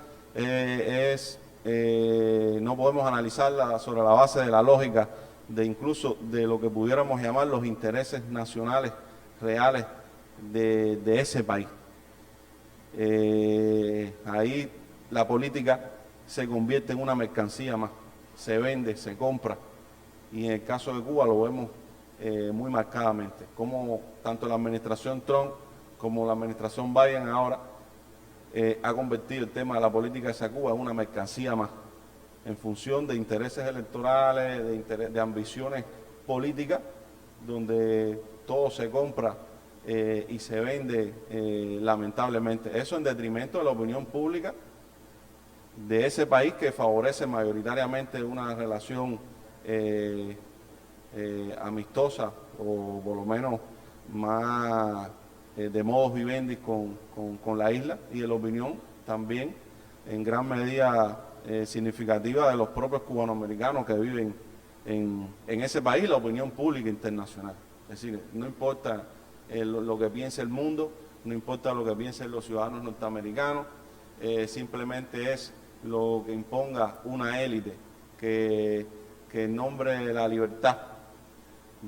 F: no podemos analizarla sobre la base de la lógica de incluso de lo que pudiéramos llamar los intereses nacionales reales de ese país. Ahí la política se convierte en una mercancía más, se vende, se compra, y en el caso de Cuba lo vemos muy marcadamente, como tanto la administración Trump como la administración Biden ahora ha convertido el tema de la política hacia Cuba en una mercancía más, en función de intereses electorales, de ambiciones políticas, donde todo se compra y se vende lamentablemente. Eso en detrimento de la opinión pública de ese país, que favorece mayoritariamente una relación amistosa, o por lo menos más de modus vivendi con la isla, y de la opinión también en gran medida significativa de los propios cubanoamericanos que viven en ese país, la opinión pública internacional. Es decir, no importa lo que piense el mundo, no importa lo que piensen los ciudadanos norteamericanos, simplemente es lo que imponga una élite que en nombre de la libertad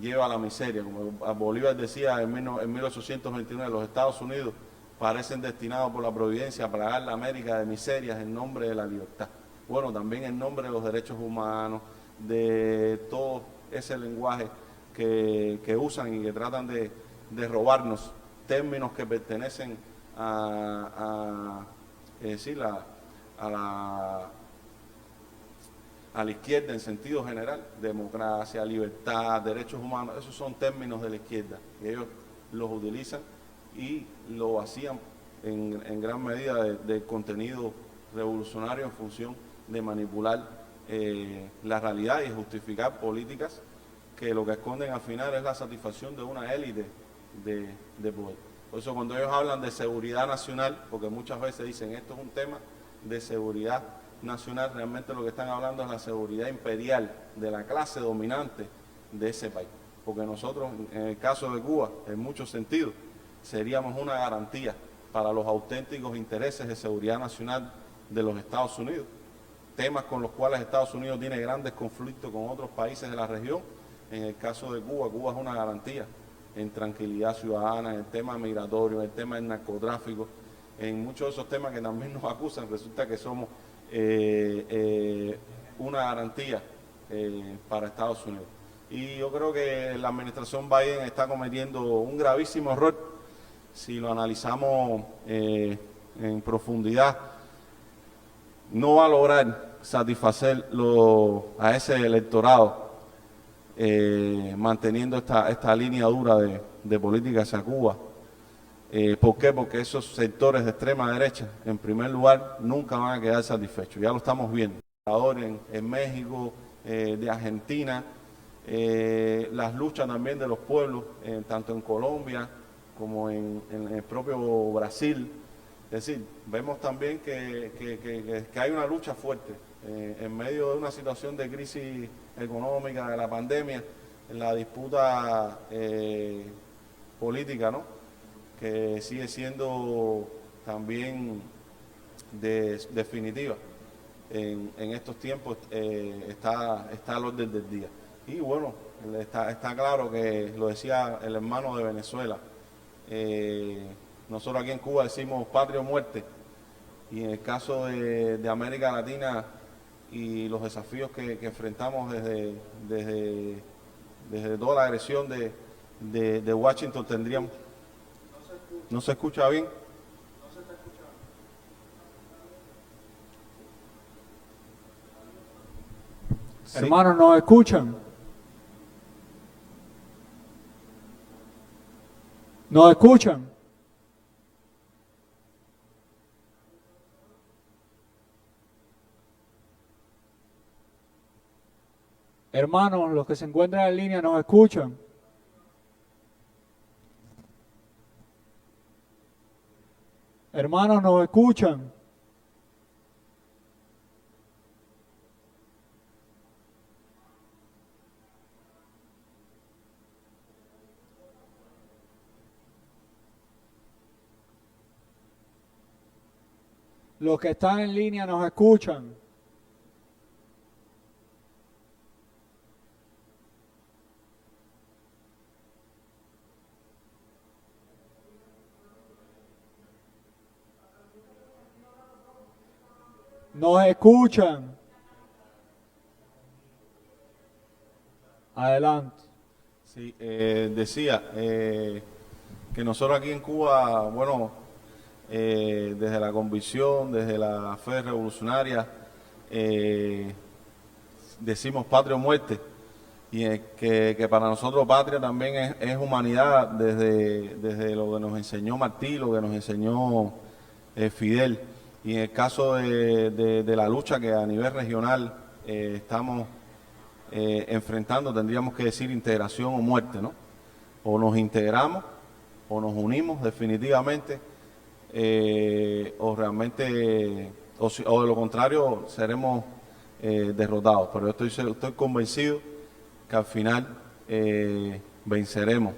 F: lleva a la miseria. Como Bolívar decía en 1829, los Estados Unidos parecen destinados por la providencia a plagar la América de miserias en nombre de la libertad. Bueno, también en nombre de los derechos humanos, de todo ese lenguaje que usan y que tratan de robarnos términos que pertenecen a la izquierda en sentido general. Democracia, libertad, derechos humanos, esos son términos de la izquierda, y ellos los utilizan y lo hacían en gran medida de contenido revolucionario en función de manipular la realidad y justificar políticas que lo que esconden al final es la satisfacción de una élite de poder. Por eso cuando ellos hablan de seguridad nacional, porque muchas veces dicen esto es un tema de seguridad nacional, realmente lo que están hablando es la seguridad imperial de la clase dominante de ese país. Porque nosotros, en el caso de Cuba, en muchos sentidos, seríamos una garantía para los auténticos intereses de seguridad nacional de los Estados Unidos, temas con los cuales Estados Unidos tiene grandes conflictos con otros países de la región. En el caso de Cuba, Cuba es una garantía en tranquilidad ciudadana, en el tema migratorio, en el tema del narcotráfico, en muchos de esos temas que también nos acusan. Resulta que somos una garantía para Estados Unidos. Y yo creo que la administración Biden está cometiendo un gravísimo error si lo analizamos en profundidad. No va a lograr satisfacer a ese electorado manteniendo esta línea dura de política hacia Cuba. ¿Por qué? Porque esos sectores de extrema derecha, en primer lugar, nunca van a quedar satisfechos. Ya lo estamos viendo. Ahora en México, de Argentina, las luchas también de los pueblos, tanto en Colombia como en el propio Brasil, Es decir, vemos también que hay una lucha fuerte en medio de una situación de crisis económica, de la pandemia, en la disputa política, ¿no? Que sigue siendo también definitiva. En estos tiempos está al orden del día. Y bueno, está claro que lo decía el hermano de Venezuela. Nosotros aquí en Cuba decimos patria o muerte, y en el caso de América Latina y los desafíos que enfrentamos desde toda la agresión de Washington tendríamos... ¿No se escucha bien?
A: Sí. Hermanos, ¿nos escuchan? ¿Nos escuchan? Hermanos, los que se encuentran en línea, ¿nos escuchan? Hermanos, ¿nos escuchan? Los que están en línea, ¿nos escuchan? ¿Nos escuchan? Adelante.
F: Sí, decía que nosotros aquí en Cuba, bueno, desde la convicción, desde la fe revolucionaria, decimos patria o muerte, y que para nosotros patria también es humanidad, desde lo que nos enseñó Martí, lo que nos enseñó Fidel. Y en el caso de la lucha que a nivel regional estamos enfrentando, tendríamos que decir integración o muerte, ¿no? O nos integramos o nos unimos definitivamente, o realmente, o de lo contrario, seremos derrotados. Pero yo estoy convencido que al final venceremos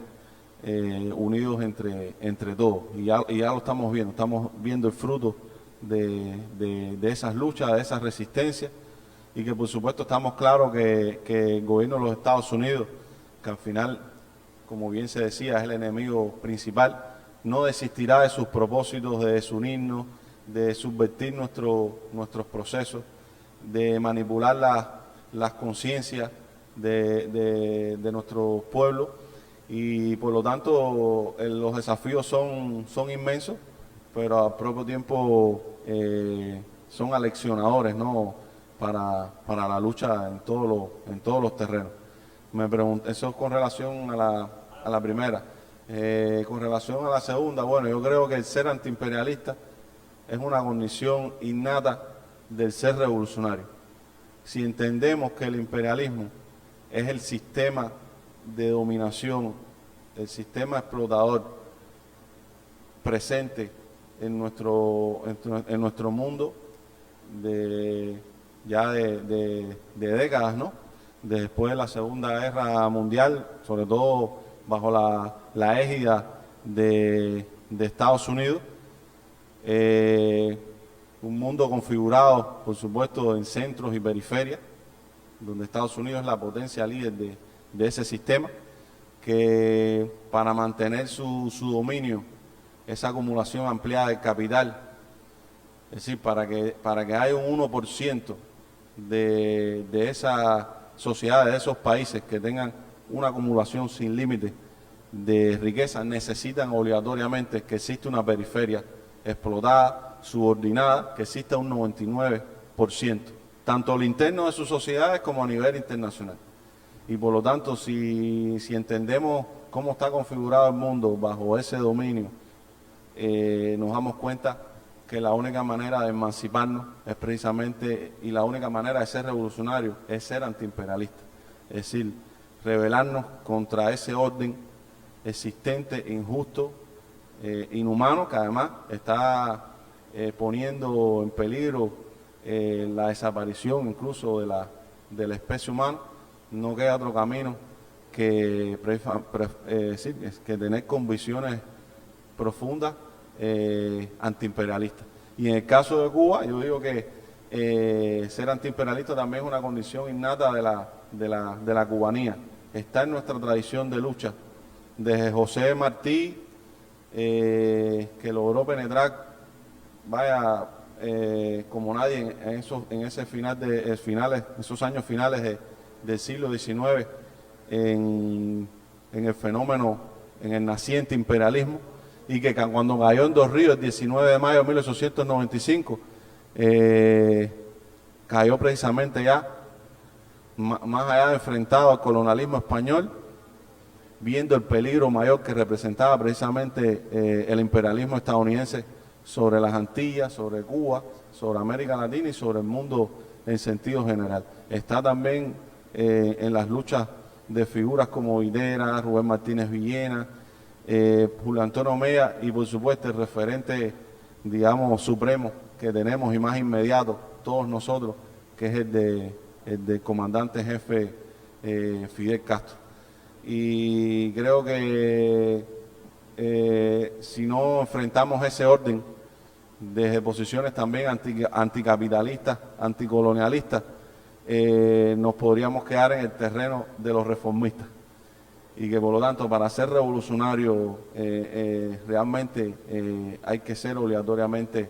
F: unidos entre todos. Y ya lo estamos viendo el fruto de esas luchas, de esas resistencias, y que por supuesto estamos claros que el gobierno de los Estados Unidos, que al final, como bien se decía, es el enemigo principal, no desistirá de sus propósitos de desunirnos, de subvertir nuestros procesos, de manipular las conciencias de nuestro pueblo, y por lo tanto los desafíos son inmensos, pero al propio tiempo son aleccionadores, ¿no? para la lucha en todos los terrenos. Me pregunto, eso es con relación a la primera. Con relación a la segunda, bueno, yo creo que el ser antiimperialista es una condición innata del ser revolucionario. Si entendemos que el imperialismo es el sistema de dominación, el sistema explotador presente en nuestro mundo de décadas, ¿no? Después de la Segunda Guerra Mundial, sobre todo bajo la égida de Estados Unidos, un mundo configurado, por supuesto, en centros y periferias, donde Estados Unidos es la potencia líder de ese sistema, que para mantener su dominio, esa acumulación ampliada del capital, es decir, para que haya un 1% de esa sociedad, de esos países que tengan una acumulación sin límite de riqueza, necesitan obligatoriamente que exista una periferia explotada, subordinada, que exista un 99%, tanto al interno de sus sociedades como a nivel internacional. Y por lo tanto, si entendemos cómo está configurado el mundo bajo ese dominio, nos damos cuenta que la única manera de emanciparnos es precisamente, y la única manera de ser revolucionario es ser antiimperialista. Es decir, rebelarnos contra ese orden existente, injusto, inhumano, que además está poniendo en peligro la desaparición incluso de la especie humana, no queda otro camino que tener convicciones profundas antiimperialistas. Y en el caso de Cuba, yo digo que ser antiimperialista también es una condición innata de la cubanía. Está en nuestra tradición de lucha, desde José Martí, que logró penetrar, como nadie en esos años finales del siglo XIX, en el fenómeno, en el naciente imperialismo, y que cuando cayó en Dos Ríos el 19 de mayo de 1895, cayó precisamente ya más allá de enfrentado al colonialismo español, viendo el peligro mayor que representaba precisamente el imperialismo estadounidense sobre las Antillas, sobre Cuba, sobre América Latina y sobre el mundo en sentido general. Está también en las luchas de figuras como Videla, Rubén Martínez Villena, Julio Antonio Mella y por supuesto el referente, digamos, supremo que tenemos y más inmediato todos nosotros, que es el del comandante jefe Fidel Castro. Y creo que si no enfrentamos ese orden desde posiciones también anticapitalistas, anticolonialistas, nos podríamos quedar en el terreno de los reformistas. Y que por lo tanto para ser revolucionario realmente hay que ser obligatoriamente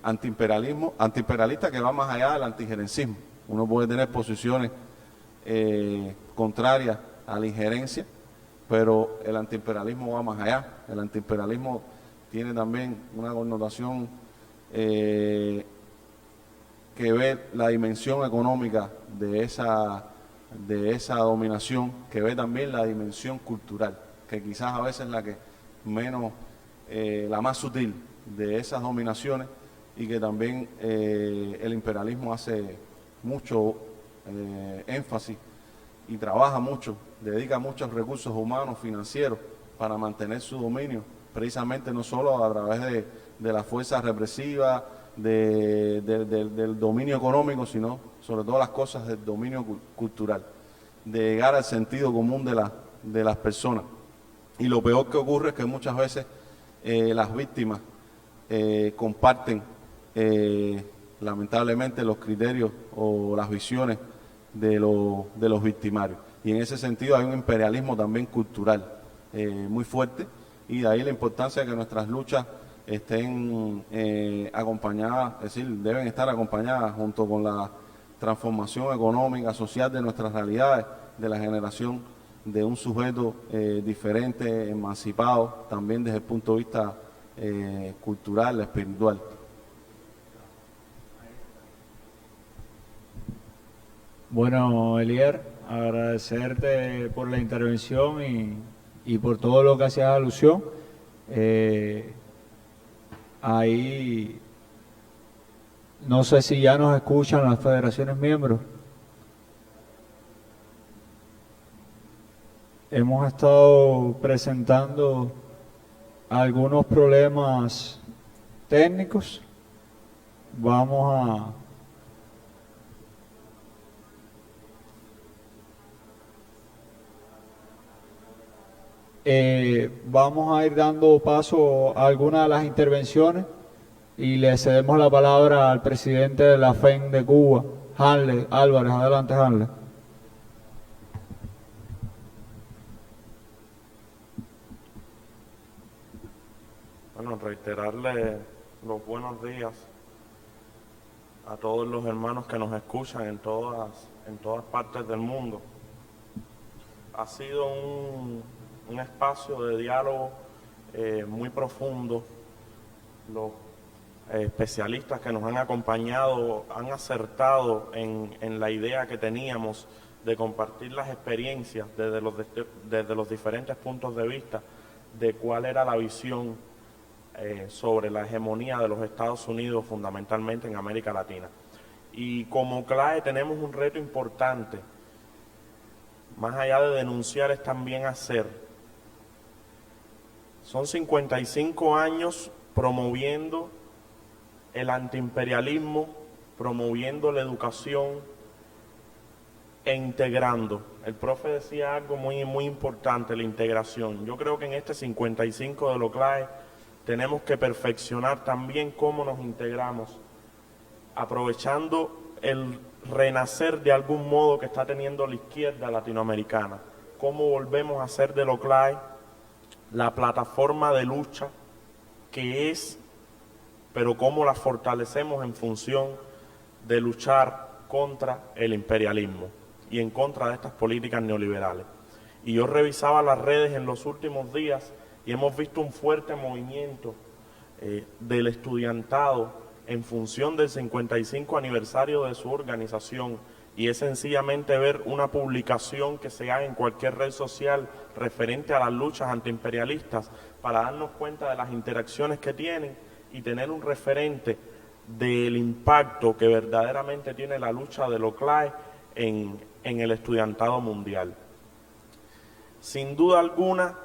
F: antiimperialista, que va más allá del antigerencismo. Uno puede tener posiciones contrarias a la injerencia, pero el antiimperialismo va más allá. El antiimperialismo tiene también una connotación que ve la dimensión económica de esa dominación, que ve también la dimensión cultural, que quizás a veces la que menos, la más sutil de esas dominaciones, y que también el imperialismo hace mucho énfasis y trabaja mucho, dedica muchos recursos humanos, financieros, para mantener su dominio, precisamente no solo a través de la fuerza represiva, del dominio económico, sino sobre todas las cosas del dominio cultural, de llegar al sentido común de las personas. Y lo peor que ocurre es que muchas veces las víctimas comparten lamentablemente los criterios o las visiones de los victimarios. Y en ese sentido hay un imperialismo también cultural muy fuerte, y de ahí la importancia de que nuestras luchas estén acompañadas, es decir, deben estar acompañadas junto con la transformación económica, social de nuestras realidades, de la generación de un sujeto diferente, emancipado, también desde el punto de vista cultural, espiritual.
A: Bueno, Elier, agradecerte por la intervención y por todo lo que hacías alusión. Ahí no sé si ya nos escuchan las federaciones miembros. Hemos estado presentando algunos problemas técnicos. Vamos a ir dando paso a algunas de las intervenciones y le cedemos la palabra al presidente de la FEN de Cuba, Hanle Álvarez. Adelante, Hanle.
G: Bueno, reiterarle los buenos días a todos los hermanos que nos escuchan en todas partes del mundo. Ha sido un espacio de diálogo muy profundo. Los especialistas que nos han acompañado han acertado en la idea que teníamos de compartir las experiencias desde los diferentes puntos de vista de cuál era la visión sobre la hegemonía de los Estados Unidos fundamentalmente en América Latina. Y como CLAE tenemos un reto importante, más allá de denunciar es también hacer. Son 55 años promoviendo el antiimperialismo, promoviendo la educación e integrando. El profe decía algo muy importante, la integración. Yo creo que en este 55 de LOCLAE tenemos que perfeccionar también cómo nos integramos, aprovechando el renacer de algún modo que está teniendo la izquierda latinoamericana. Cómo volvemos a hacer de LOCLAE la plataforma de lucha que es, pero cómo la fortalecemos en función de luchar contra el imperialismo y en contra de estas políticas neoliberales. Y yo revisaba las redes en los últimos días y hemos visto un fuerte movimiento del estudiantado en función del 55 aniversario de su organización, y es sencillamente ver una publicación que se haga en cualquier red social referente a las luchas antiimperialistas para darnos cuenta de las interacciones que tienen y tener un referente del impacto que verdaderamente tiene la lucha de LOCLAE en el estudiantado mundial. Sin duda alguna,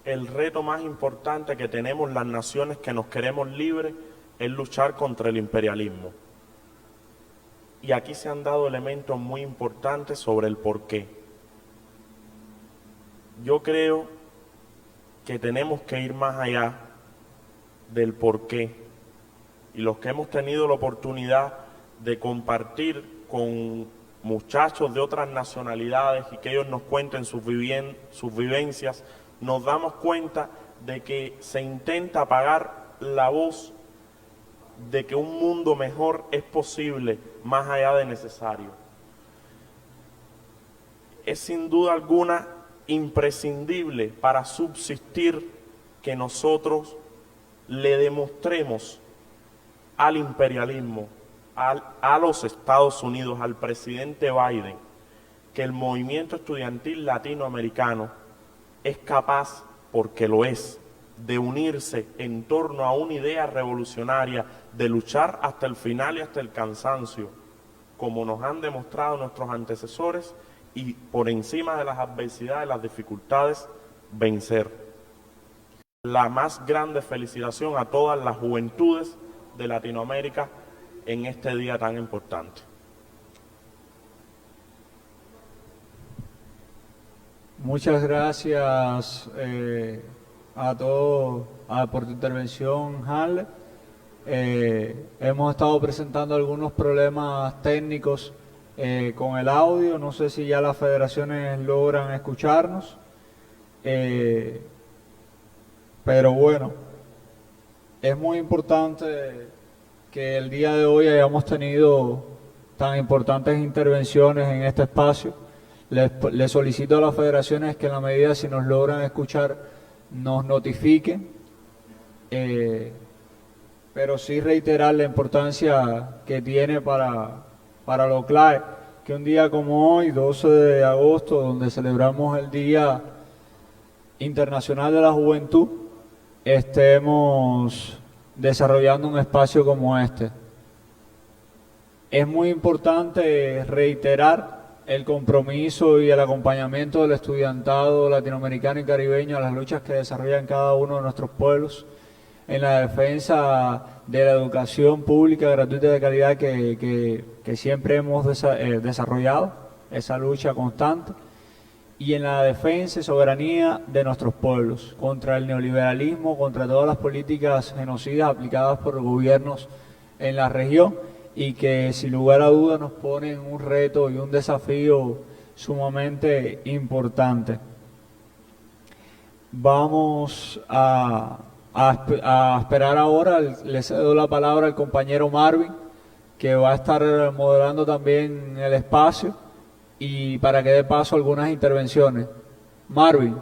G: el reto más importante que tenemos las naciones que nos queremos libres es luchar contra el imperialismo. Y aquí se han dado elementos muy importantes sobre el porqué. Yo creo que tenemos que ir más allá del porqué. Y los que hemos tenido la oportunidad de compartir con muchachos de otras nacionalidades y que ellos nos cuenten sus vivencias, nos damos cuenta de que se intenta apagar la voz de que un mundo mejor es posible más allá de necesario. Es sin duda alguna imprescindible para subsistir que nosotros le demostremos al imperialismo, a los Estados Unidos, al presidente Biden, que el movimiento estudiantil latinoamericano es capaz, porque lo es, de unirse en torno a una idea revolucionaria, de luchar hasta el final y hasta el cansancio, como nos han demostrado nuestros antecesores, y por encima de las adversidades, las dificultades, vencer. La más grande felicitación a todas las juventudes de Latinoamérica en este día tan importante.
A: Muchas gracias a todos por tu intervención, Harle. Hemos estado presentando algunos problemas técnicos con el audio. No sé si ya las federaciones logran escucharnos. Pero bueno, es muy importante que el día de hoy hayamos tenido tan importantes intervenciones en este espacio. Les solicito a las federaciones que en la medida si nos logran escuchar nos notifiquen, pero sí reiterar la importancia que tiene para LOCLAE que un día como hoy, 12 de agosto, donde celebramos el Día Internacional de la Juventud, estemos desarrollando un espacio como este. Es muy importante reiterar el compromiso y el acompañamiento del estudiantado latinoamericano y caribeño a las luchas que desarrollan cada uno de nuestros pueblos en la defensa de la educación pública gratuita de calidad que siempre hemos desarrollado, esa lucha constante, y en la defensa y soberanía de nuestros pueblos, contra el neoliberalismo, contra todas las políticas genocidas aplicadas por gobiernos en la región, y que sin lugar a dudas nos ponen un reto y un desafío sumamente importante. Vamos a esperar ahora, le cedo la palabra al compañero Marvin, que va a estar moderando también el espacio y para que dé paso a algunas intervenciones. Marvin.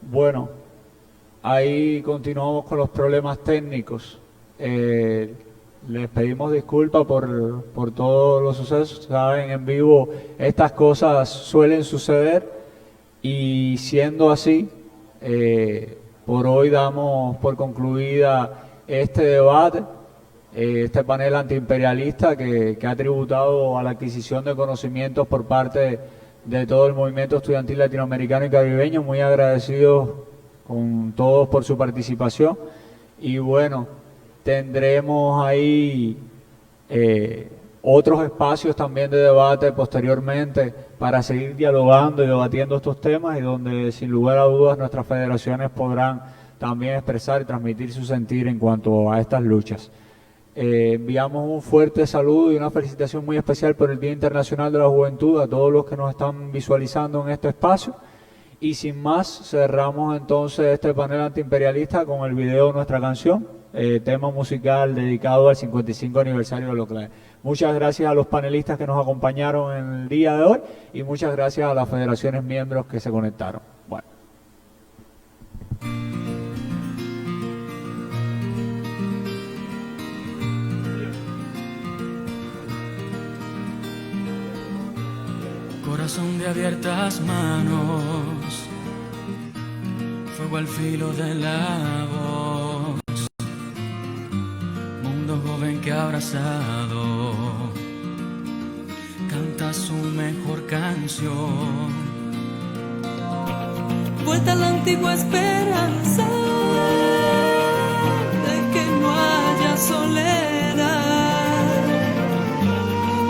A: Bueno, ahí continuamos con los problemas técnicos. Les pedimos disculpas por todos los sucesos. Saben, en vivo estas cosas suelen suceder y siendo así, por hoy damos por concluida este debate, este panel antiimperialista que ha tributado a la adquisición de conocimientos por parte de todo el movimiento estudiantil latinoamericano y caribeño. Muy agradecidos con todos por su participación y bueno, tendremos ahí otros espacios también de debate posteriormente para seguir dialogando y debatiendo estos temas y donde sin lugar a dudas nuestras federaciones podrán también expresar y transmitir su sentir en cuanto a estas luchas. Enviamos un fuerte saludo y una felicitación muy especial por el Día Internacional de la Juventud a todos los que nos están visualizando en este espacio. Y sin más, cerramos entonces este panel antiimperialista con el video de nuestra canción, tema musical dedicado al 55 aniversario de Lo Clave. Muchas gracias a los panelistas que nos acompañaron en el día de hoy y muchas gracias a las federaciones miembros que se conectaron. Bueno.
H: Corazón de abiertas manos, fuego al filo de la voz, mundo joven que ha abrazado, canta su mejor canción. Vuelta a la antigua esperanza de que no haya soledad,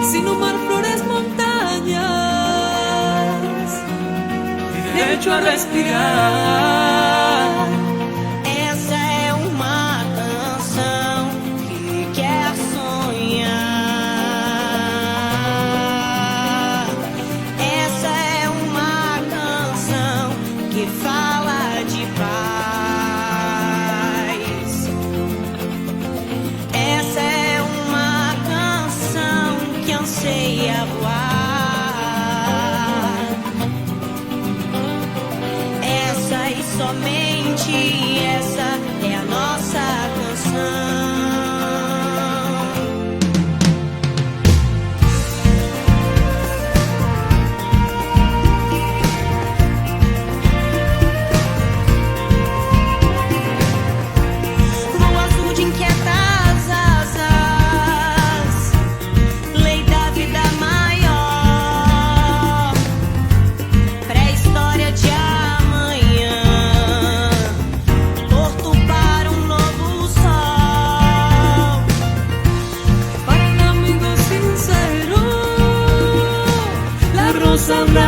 H: sino mar, flores, montañas, derecho a respirar.
I: Essa é uma canção que quer sonhar. Essa é uma canção que fala de paz. Essa é uma canção que anseia voar. Somente essa é a nossa canção. Lua azul de inquietas asas, lei da vida maior, pré-história de
H: Rosa blanca